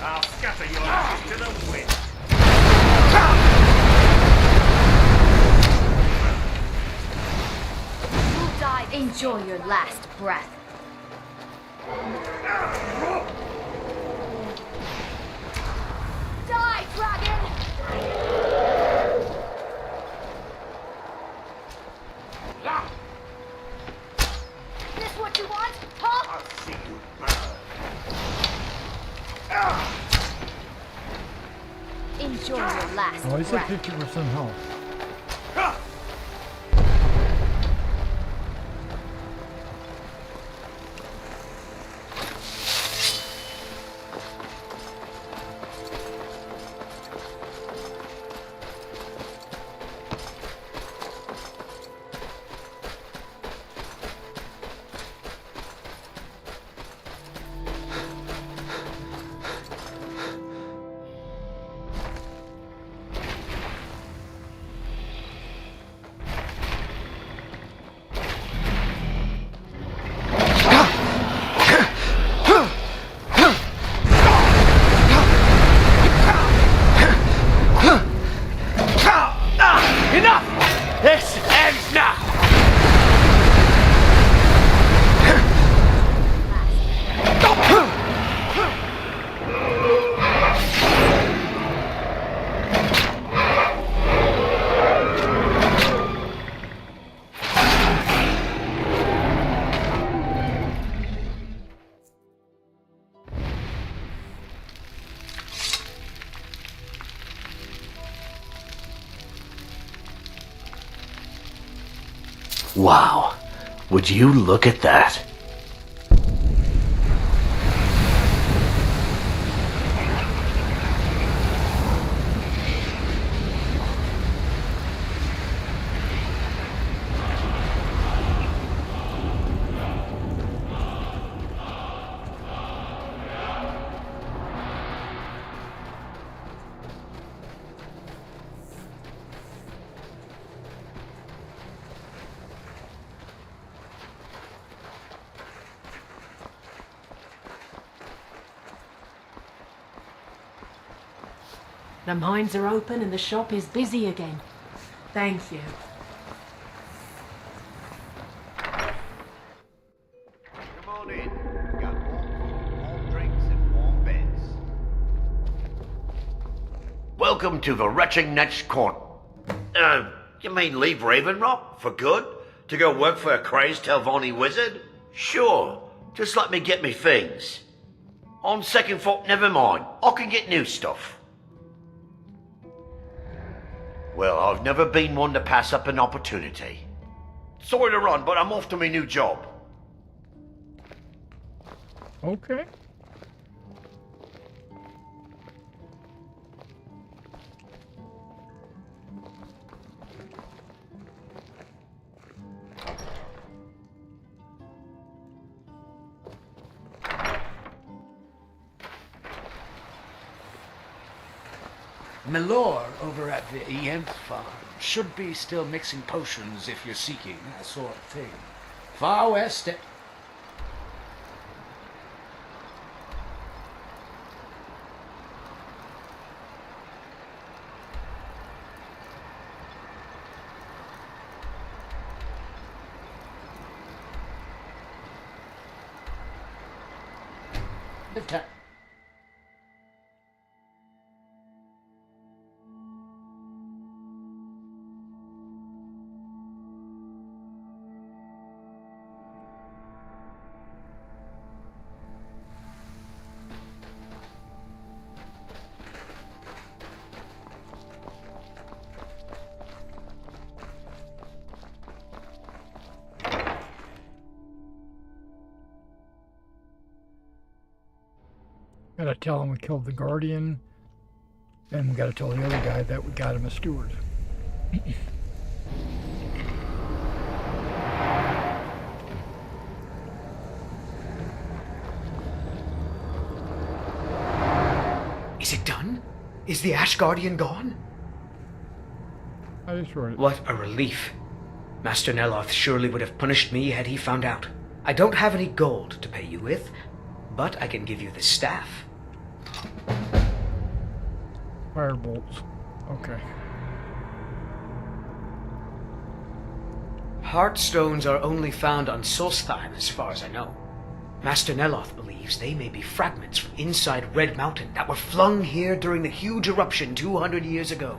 Speaker 5: I'll scatter your ashes to the wind.
Speaker 3: You'll die. Enjoy your last breath. Die, dragon! This what you want?
Speaker 2: Oh, he's at 50% health.
Speaker 12: Wow, would you look at that?
Speaker 14: The mines are open and the shop is busy again. Thank you.
Speaker 5: Come on in. We got warm food, warm drinks, and warm beds.
Speaker 12: Welcome to the wretching next corner. You mean leave Raven Rock for good? To go work for a crazed Telvanni wizard? Sure, just let me get me things. On second thought, never mind. I can get new stuff. Well, I've never been one to pass up an opportunity. Sorry to run, but I'm off to my new job.
Speaker 2: Okay.
Speaker 6: Milor over at the EM farm should be still mixing potions if you're seeking that sort of thing. Far west.
Speaker 2: Gotta tell him we killed the Guardian, and we gotta tell the other guy that we got him a steward.
Speaker 7: Is it done? Is the Ash Guardian gone?
Speaker 2: I just wrote it.
Speaker 7: What a relief. Master Neloth surely would have punished me had he found out. I don't have any gold to pay you with, but I can give you the staff.
Speaker 2: Firebolts. Okay.
Speaker 7: Heartstones are only found on Solstheim, as far as I know. Master Neloth believes they may be fragments from inside Red Mountain that were flung here during the huge eruption 200 years ago.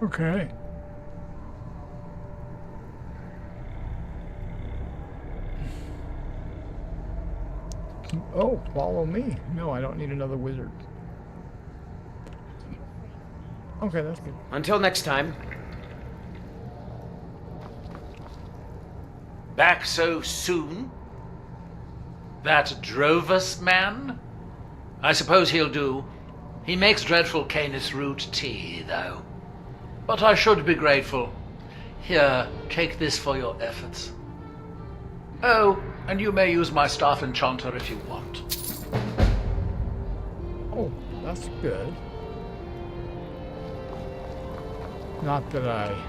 Speaker 2: Okay. Oh, follow me. No, I don't need another wizard. Okay, that's good.
Speaker 7: Until next time.
Speaker 6: Back so soon? That Drovus man? I suppose he'll do. He makes dreadful Canis root tea, though. But I should be grateful. Here, take this for your efforts. Oh, and you may use my staff enchanter if you want.
Speaker 2: Oh, that's good. Not that I...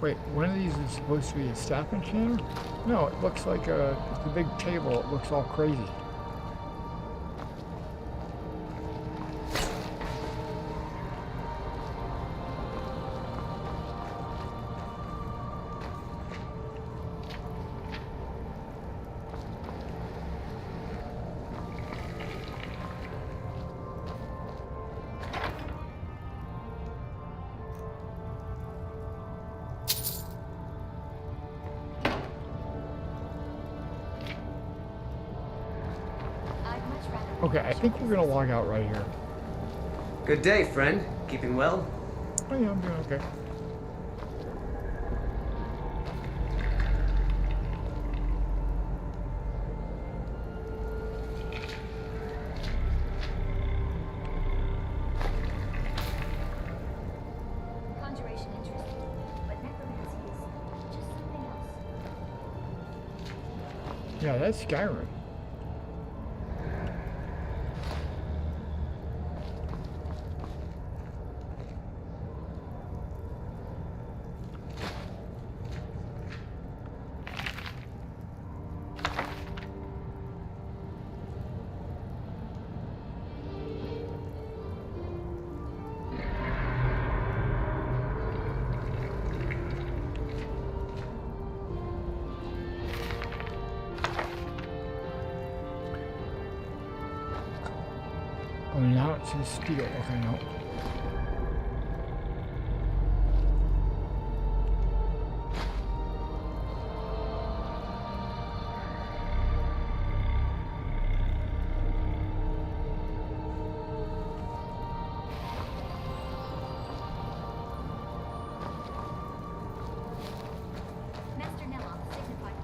Speaker 2: Wait, one of these is supposed to be a staff enchanter? No, it looks like it's a big table. It looks all crazy. Okay, I think we're gonna log out right here.
Speaker 7: Good day, friend. Keeping well?
Speaker 2: Oh yeah, I'm doing okay.
Speaker 3: Conjuration interesting, but necromancy is just something else.
Speaker 2: Yeah, that's Skyrim. Oh, now it says steel. Okay, no.
Speaker 3: Master Neloth signified.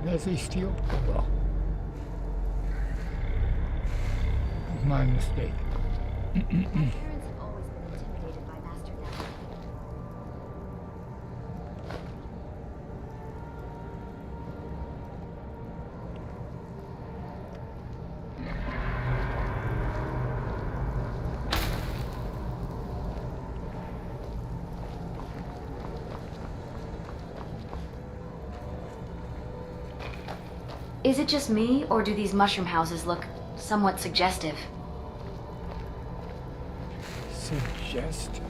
Speaker 2: Does he steal? Oh well. My mistake.
Speaker 3: My parents have always been intimidated by Master Neloth. Is it just me, or do these mushroom houses look somewhat suggestive?
Speaker 2: Suggest.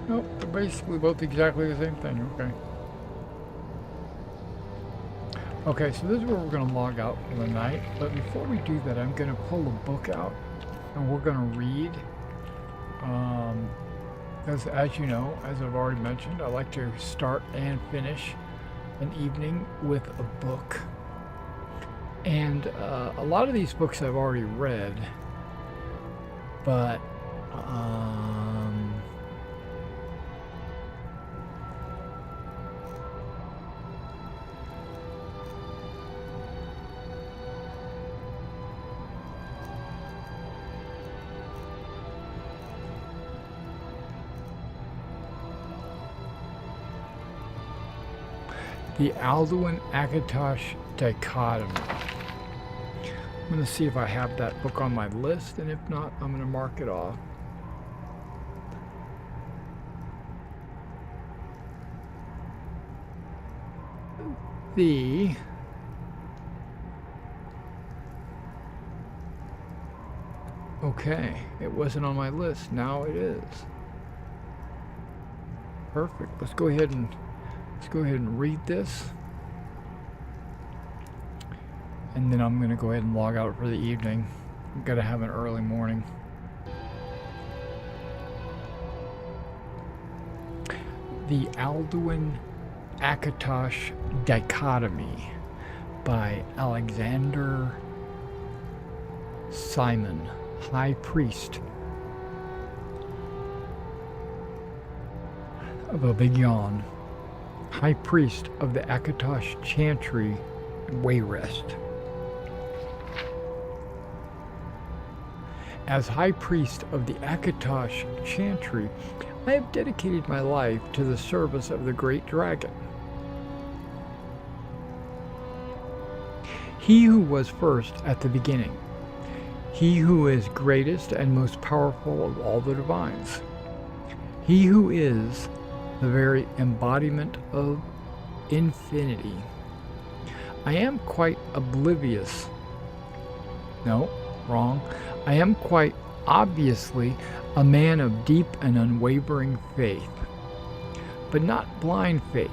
Speaker 2: Nope, they're basically both exactly the same thing. Okay. Okay, so this is where we're going to log out for the night. But before we do that, I'm going to pull a book out and we're going to read. Because as you know, as I've already mentioned, I like to start and finish an evening with a book. And a lot of these books I've already read, but the Alduin Akatosh dichotomy. I'm going to see if I have that book on my list, and if not, I'm going to mark it off. Okay, it wasn't on my list. Now it is. Perfect. Let's go ahead and read this. And then I'm going to go ahead and log out for the evening. I've got to have an early morning. The Alduin-Akatosh Dichotomy by Alexander Simon, High Priest of a big yawn, High Priest of the Akatosh Chantry Wayrest. As High Priest of the Akatosh Chantry, I have dedicated my life to the service of the Great Dragon. He who was first at the beginning, he who is greatest and most powerful of all the divines, he who is the very embodiment of infinity. I am quite oblivious. No, wrong. I am quite obviously a man of deep and unwavering faith, but not blind faith,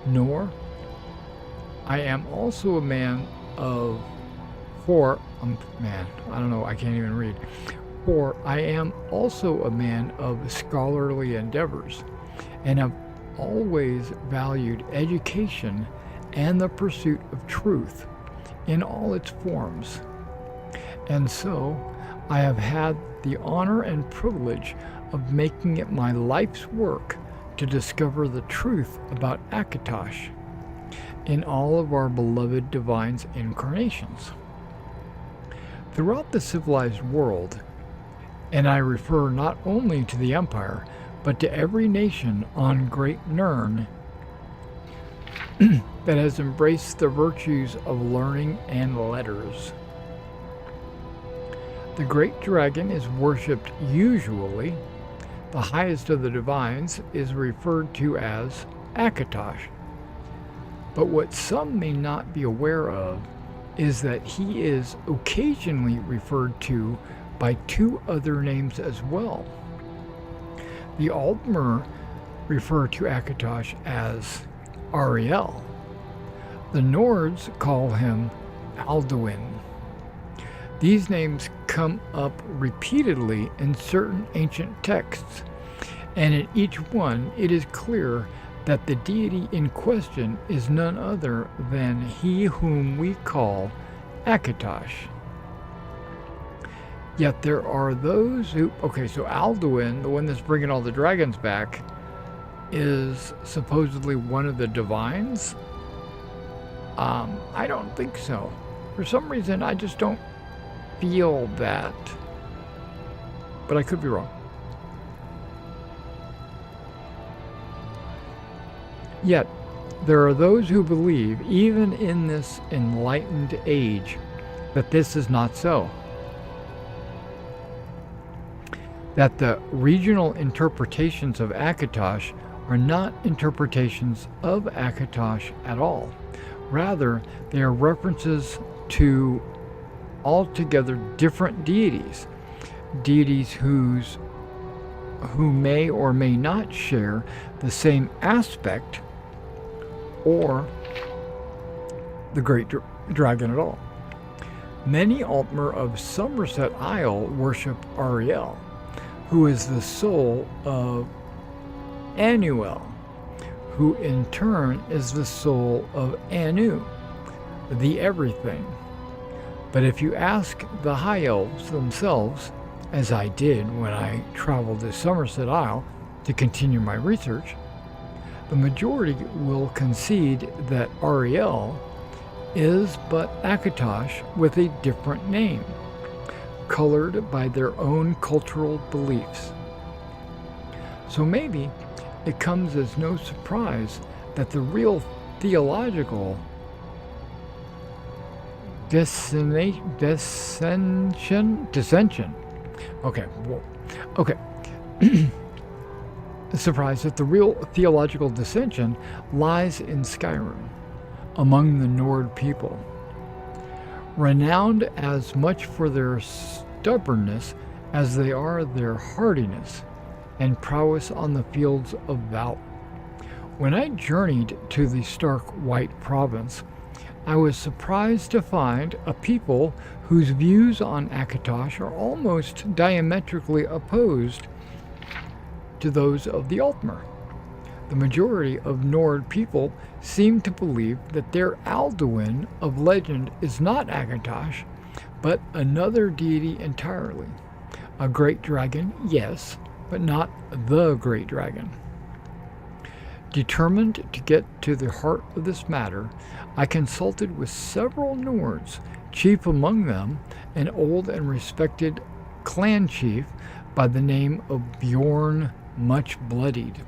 Speaker 2: nor I am also a man of, I can't even read. For I am also a man of scholarly endeavors, and have always valued education and the pursuit of truth in all its forms. And so I have had the honor and privilege of making it my life's work to discover the truth about Akatosh in all of our beloved divine's incarnations. Throughout the civilized world, and I refer not only to the Empire, but to every nation on Great Nirn that has embraced the virtues of learning and letters. The Great Dragon is worshipped usually. The highest of the divines is referred to as Akatosh. But what some may not be aware of is that he is occasionally referred to by two other names as well. The Altmer refer to Akatosh as Ariel. The Nords call him Alduin. These names come up repeatedly in certain ancient texts, and in each one it is clear that the deity in question is none other than he whom we call Akatosh. Yet there are those who... Okay, so Alduin, the one that's bringing all the dragons back, is supposedly one of the divines? I don't think so. For some reason, I just don't feel that. But I could be wrong. Yet, there are those who believe, even in this enlightened age, that this is not so. That the regional interpretations of Akatosh are not interpretations of Akatosh at all. Rather, they are references to altogether different deities, deities who may or may not share the same aspect or the Great Dragon at all. Many Altmer of Somerset Isle worship Ariel, who is the soul of Anuel, who in turn is the soul of Anu, the everything. But if you ask the High Elves themselves, as I did when I traveled to Somerset Isle to continue my research, the majority will concede that Ariel is but Akatosh with a different name, colored by their own cultural beliefs. So maybe it comes as no surprise that the real theological dissension. Okay, okay. Surprise that the real theological dissension lies in Skyrim, among the Nord people. Renowned as much for their stubbornness as they are their hardiness and prowess on the fields of Val. When I journeyed to the stark white province, I was surprised to find a people whose views on Akatosh are almost diametrically opposed to those of the Altmer. The majority of Nord people seem to believe that their Alduin of legend is not Akatosh, but another deity entirely. A great dragon, yes, but not the great dragon. Determined to get to the heart of this matter, I consulted with several Nords, chief among them an old and respected clan chief by the name of Bjorn Much-Bloodied.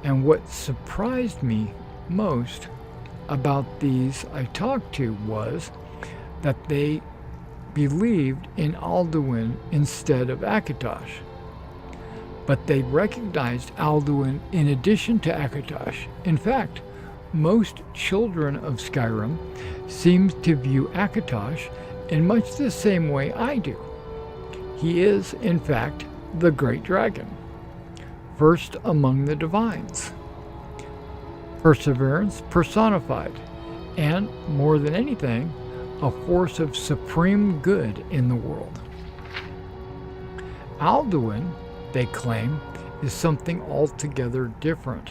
Speaker 2: And what surprised me most about these I talked to was that they believed in Alduin instead of Akatosh. But they recognized Alduin in addition to Akatosh. In fact, most children of Skyrim seem to view Akatosh in much the same way I do. He is, in fact, the great dragon, first among the divines, perseverance personified, and, more than anything, a force of supreme good in the world. Alduin, they claim, is something altogether different.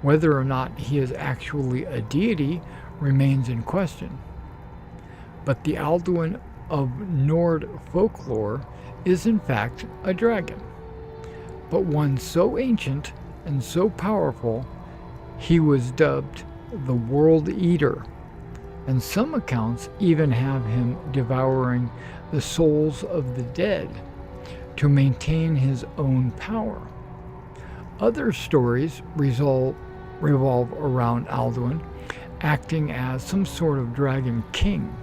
Speaker 2: Whether or not he is actually a deity remains in question. But the Alduin of Nord folklore is in fact a dragon, but one so ancient and so powerful he was dubbed the World Eater, and some accounts even have him devouring the souls of the dead to maintain his own power. Other stories revolve around Alduin acting as some sort of dragon king,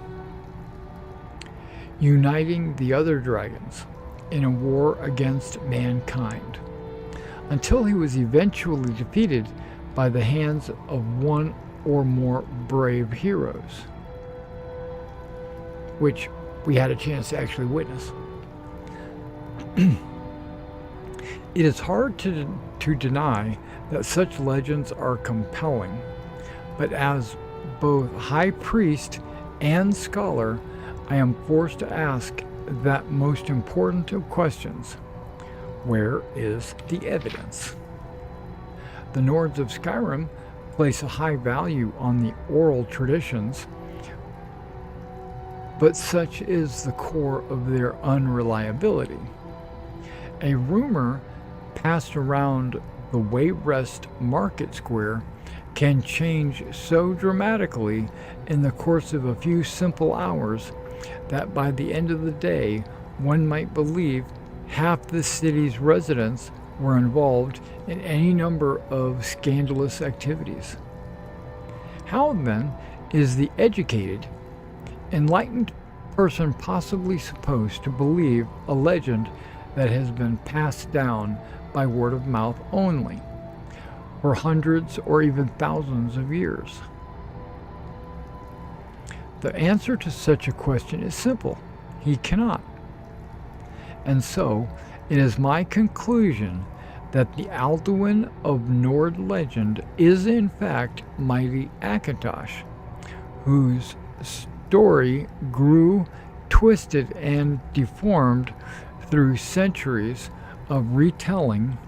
Speaker 2: uniting the other dragons in a war against mankind, until he was eventually defeated by the hands of one or more brave heroes, which we had a chance to actually witness. It is hard to deny that such legends are compelling, but as both high priest and scholar, I am forced to ask that most important of questions: where is the evidence? The Nords of Skyrim place a high value on the oral traditions, but such is the core of their unreliability. A rumor passed around the Wayrest market square can change so dramatically in the course of a few simple hours that by the end of the day, one might believe half the city's residents were involved in any number of scandalous activities. How, then, is the educated, enlightened person possibly supposed to believe a legend that has been passed down by word of mouth only for hundreds or even thousands of years? The answer to such a question is simple: he cannot. And so, it is my conclusion that the Alduin of Nord legend is in fact mighty Akatosh, whose story grew, twisted, and deformed through centuries of retelling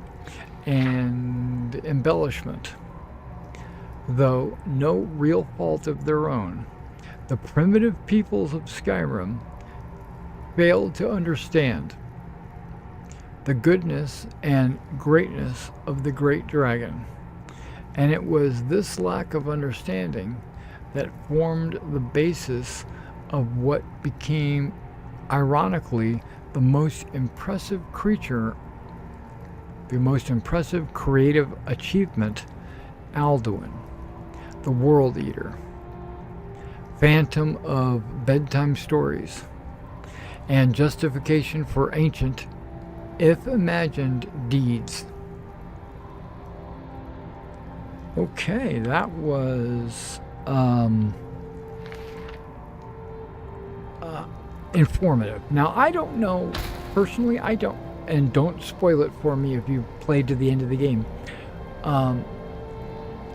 Speaker 2: and embellishment. Though no real fault of their own, the primitive peoples of Skyrim failed to understand the goodness and greatness of the great dragon, and it was this lack of understanding that formed the basis of what became, ironically, the most impressive creature, the most impressive creative achievement, Alduin, the World Eater. phantom of bedtime stories, and justification for ancient, if imagined, deeds. Okay, that was informative. Now, I don't know, personally, I don't, and don't spoil it for me if you played to the end of the game.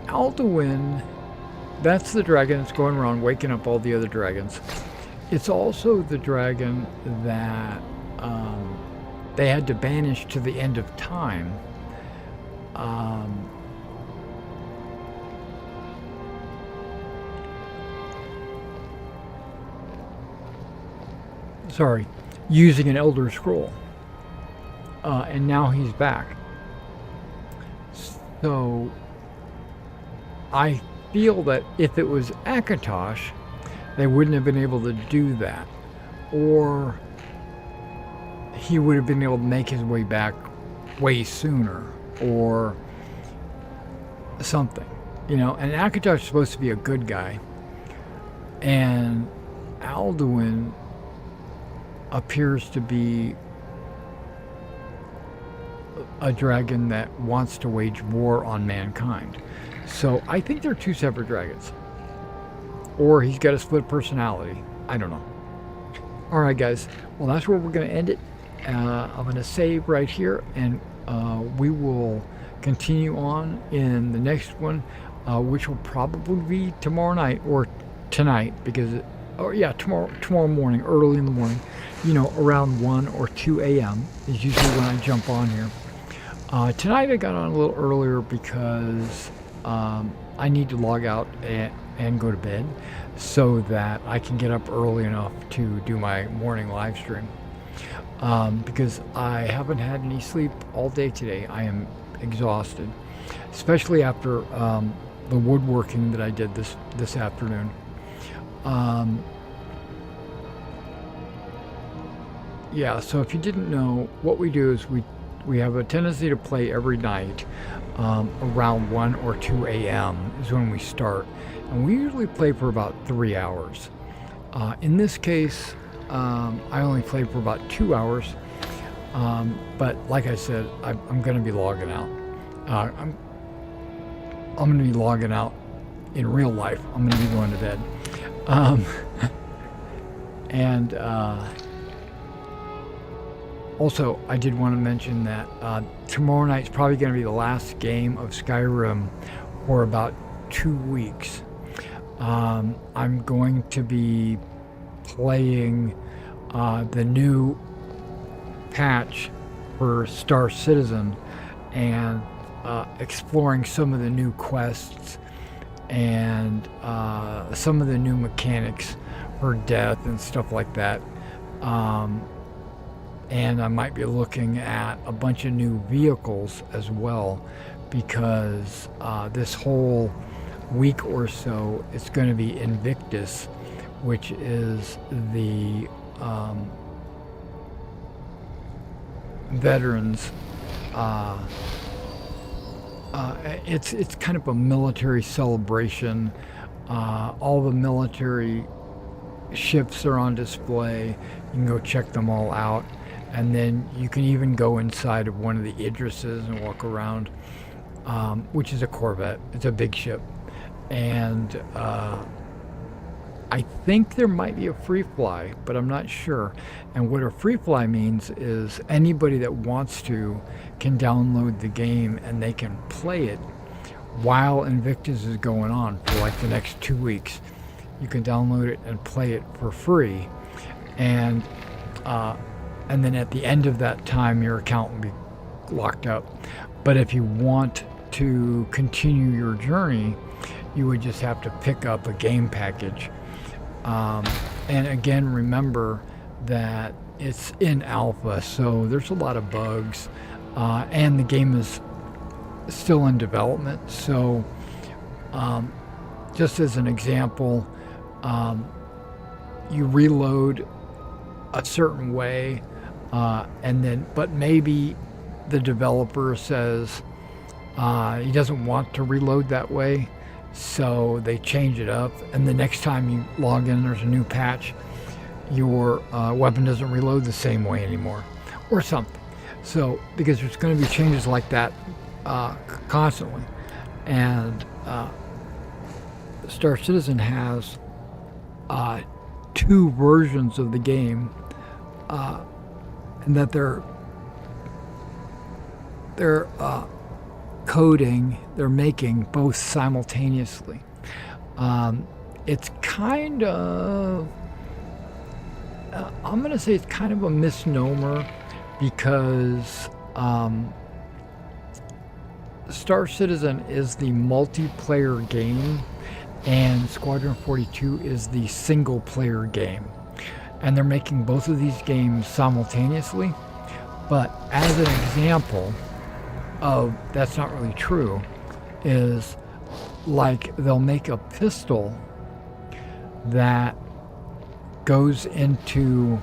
Speaker 2: Alduin, that's the dragon that's going around waking up all the other dragons. It's also the dragon that they had to banish to the end of time. Sorry, using an Elder Scroll. And now he's back. So I feel that if it was Akatosh, they wouldn't have been able to do that. Or he would have been able to make his way back way sooner. Or something. You know, and Akatosh is supposed to be a good guy. And Alduin appears to be a dragon that wants to wage war on mankind. So I think they're two separate dragons. Or he's got a split personality. I don't know. Alright guys, well that's where we're going to end it. I'm going to save right here, and we will continue on in the next one, which will probably be tomorrow night or tonight, because tomorrow morning, early in the morning, you know, around 1 or 2 a.m. is usually when I jump on here. Tonight I got on a little earlier because I need to log out and go to bed so that I can get up early enough to do my morning live stream. Because I haven't had any sleep all day today. I am exhausted, especially after the woodworking that I did this afternoon. Yeah, so if you didn't know, what we do is we have a tendency to play every night around 1 or 2 a.m. is when we start. And we usually play for about 3 hours. In this case, I only played for about 2 hours. But like I said, I'm going to be logging out. I'm going to be logging out in real life. I'm going to be going to bed. Also, I did want to mention that tomorrow night's probably going to be the last game of Skyrim for about 2 weeks. I'm going to be playing the new patch for Star Citizen and exploring some of the new quests and some of the new mechanics for death and stuff like that. And I might be looking at a bunch of new vehicles as well, because this whole week or so it's going to be Invictus, which is the veterans. It's kind of a military celebration. All the military ships are on display. You can go check them all out. And then you can even go inside of one of the Idrises and walk around, which is a Corvette. It's a big ship. And I think there might be a free fly, but I'm not sure. And what a free fly means is anybody that wants to can download the game and they can play it while Invictus is going on for like the next 2 weeks. You can download it and play it for free. And then at the end of that time, your account will be locked up. But if you want to continue your journey, you would just have to pick up a game package. And again, remember that it's in alpha, so there's a lot of bugs, and the game is still in development. So just as an example, you reload a certain way, but maybe the developer says he doesn't want to reload that way, So they change it up, and the next time you log in, there's a new patch. Your weapon doesn't reload the same way anymore, or something. So, because there's going to be changes like that constantly. And Star Citizen has 2 versions of the game, and that they're coding, they're making both simultaneously. It's kind of, I'm going to say it's kind of a misnomer, because Star Citizen is the multiplayer game and Squadron 42 is the single player game. And they're making both of these games simultaneously. But as an example of that's not really true, is like they'll make a pistol that goes into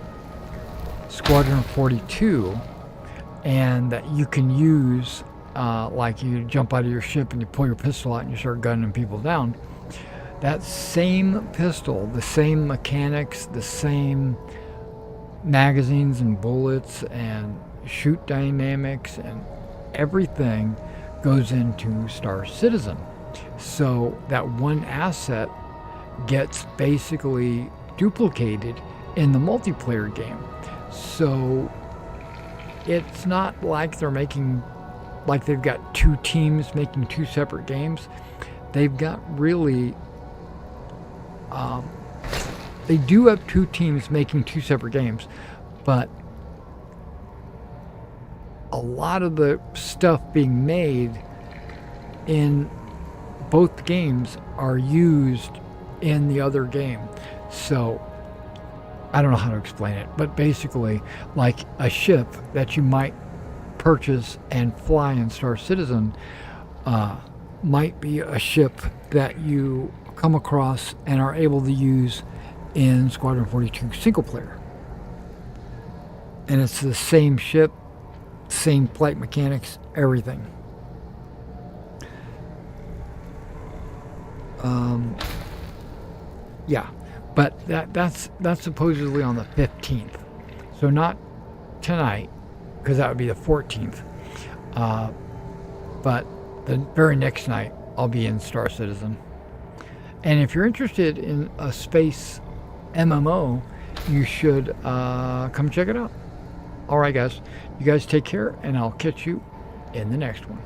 Speaker 2: Squadron 42 and that you can use, like you jump out of your ship and you pull your pistol out and you start gunning people down. That same pistol, the same mechanics, the same magazines and bullets and shoot dynamics and everything goes into Star Citizen. So that one asset gets basically duplicated in the multiplayer game. So it's not like they're making, like they've got 2 teams making 2 separate games. They've got really, they do have 2 teams making 2 separate games, but a lot of the stuff being made in both games are used in the other game. So I don't know how to explain it, but basically, like a ship that you might purchase and fly in Star Citizen might be a ship that you come across and are able to use in Squadron 42 single player. And it's the same ship, same flight mechanics, everything. Yeah, but that's supposedly on the 15th. So not tonight, because that would be the 14th. But the very next night, I'll be in Star Citizen. And if you're interested in a space MMO, you should come check it out. All right, guys. You guys take care, and I'll catch you in the next one.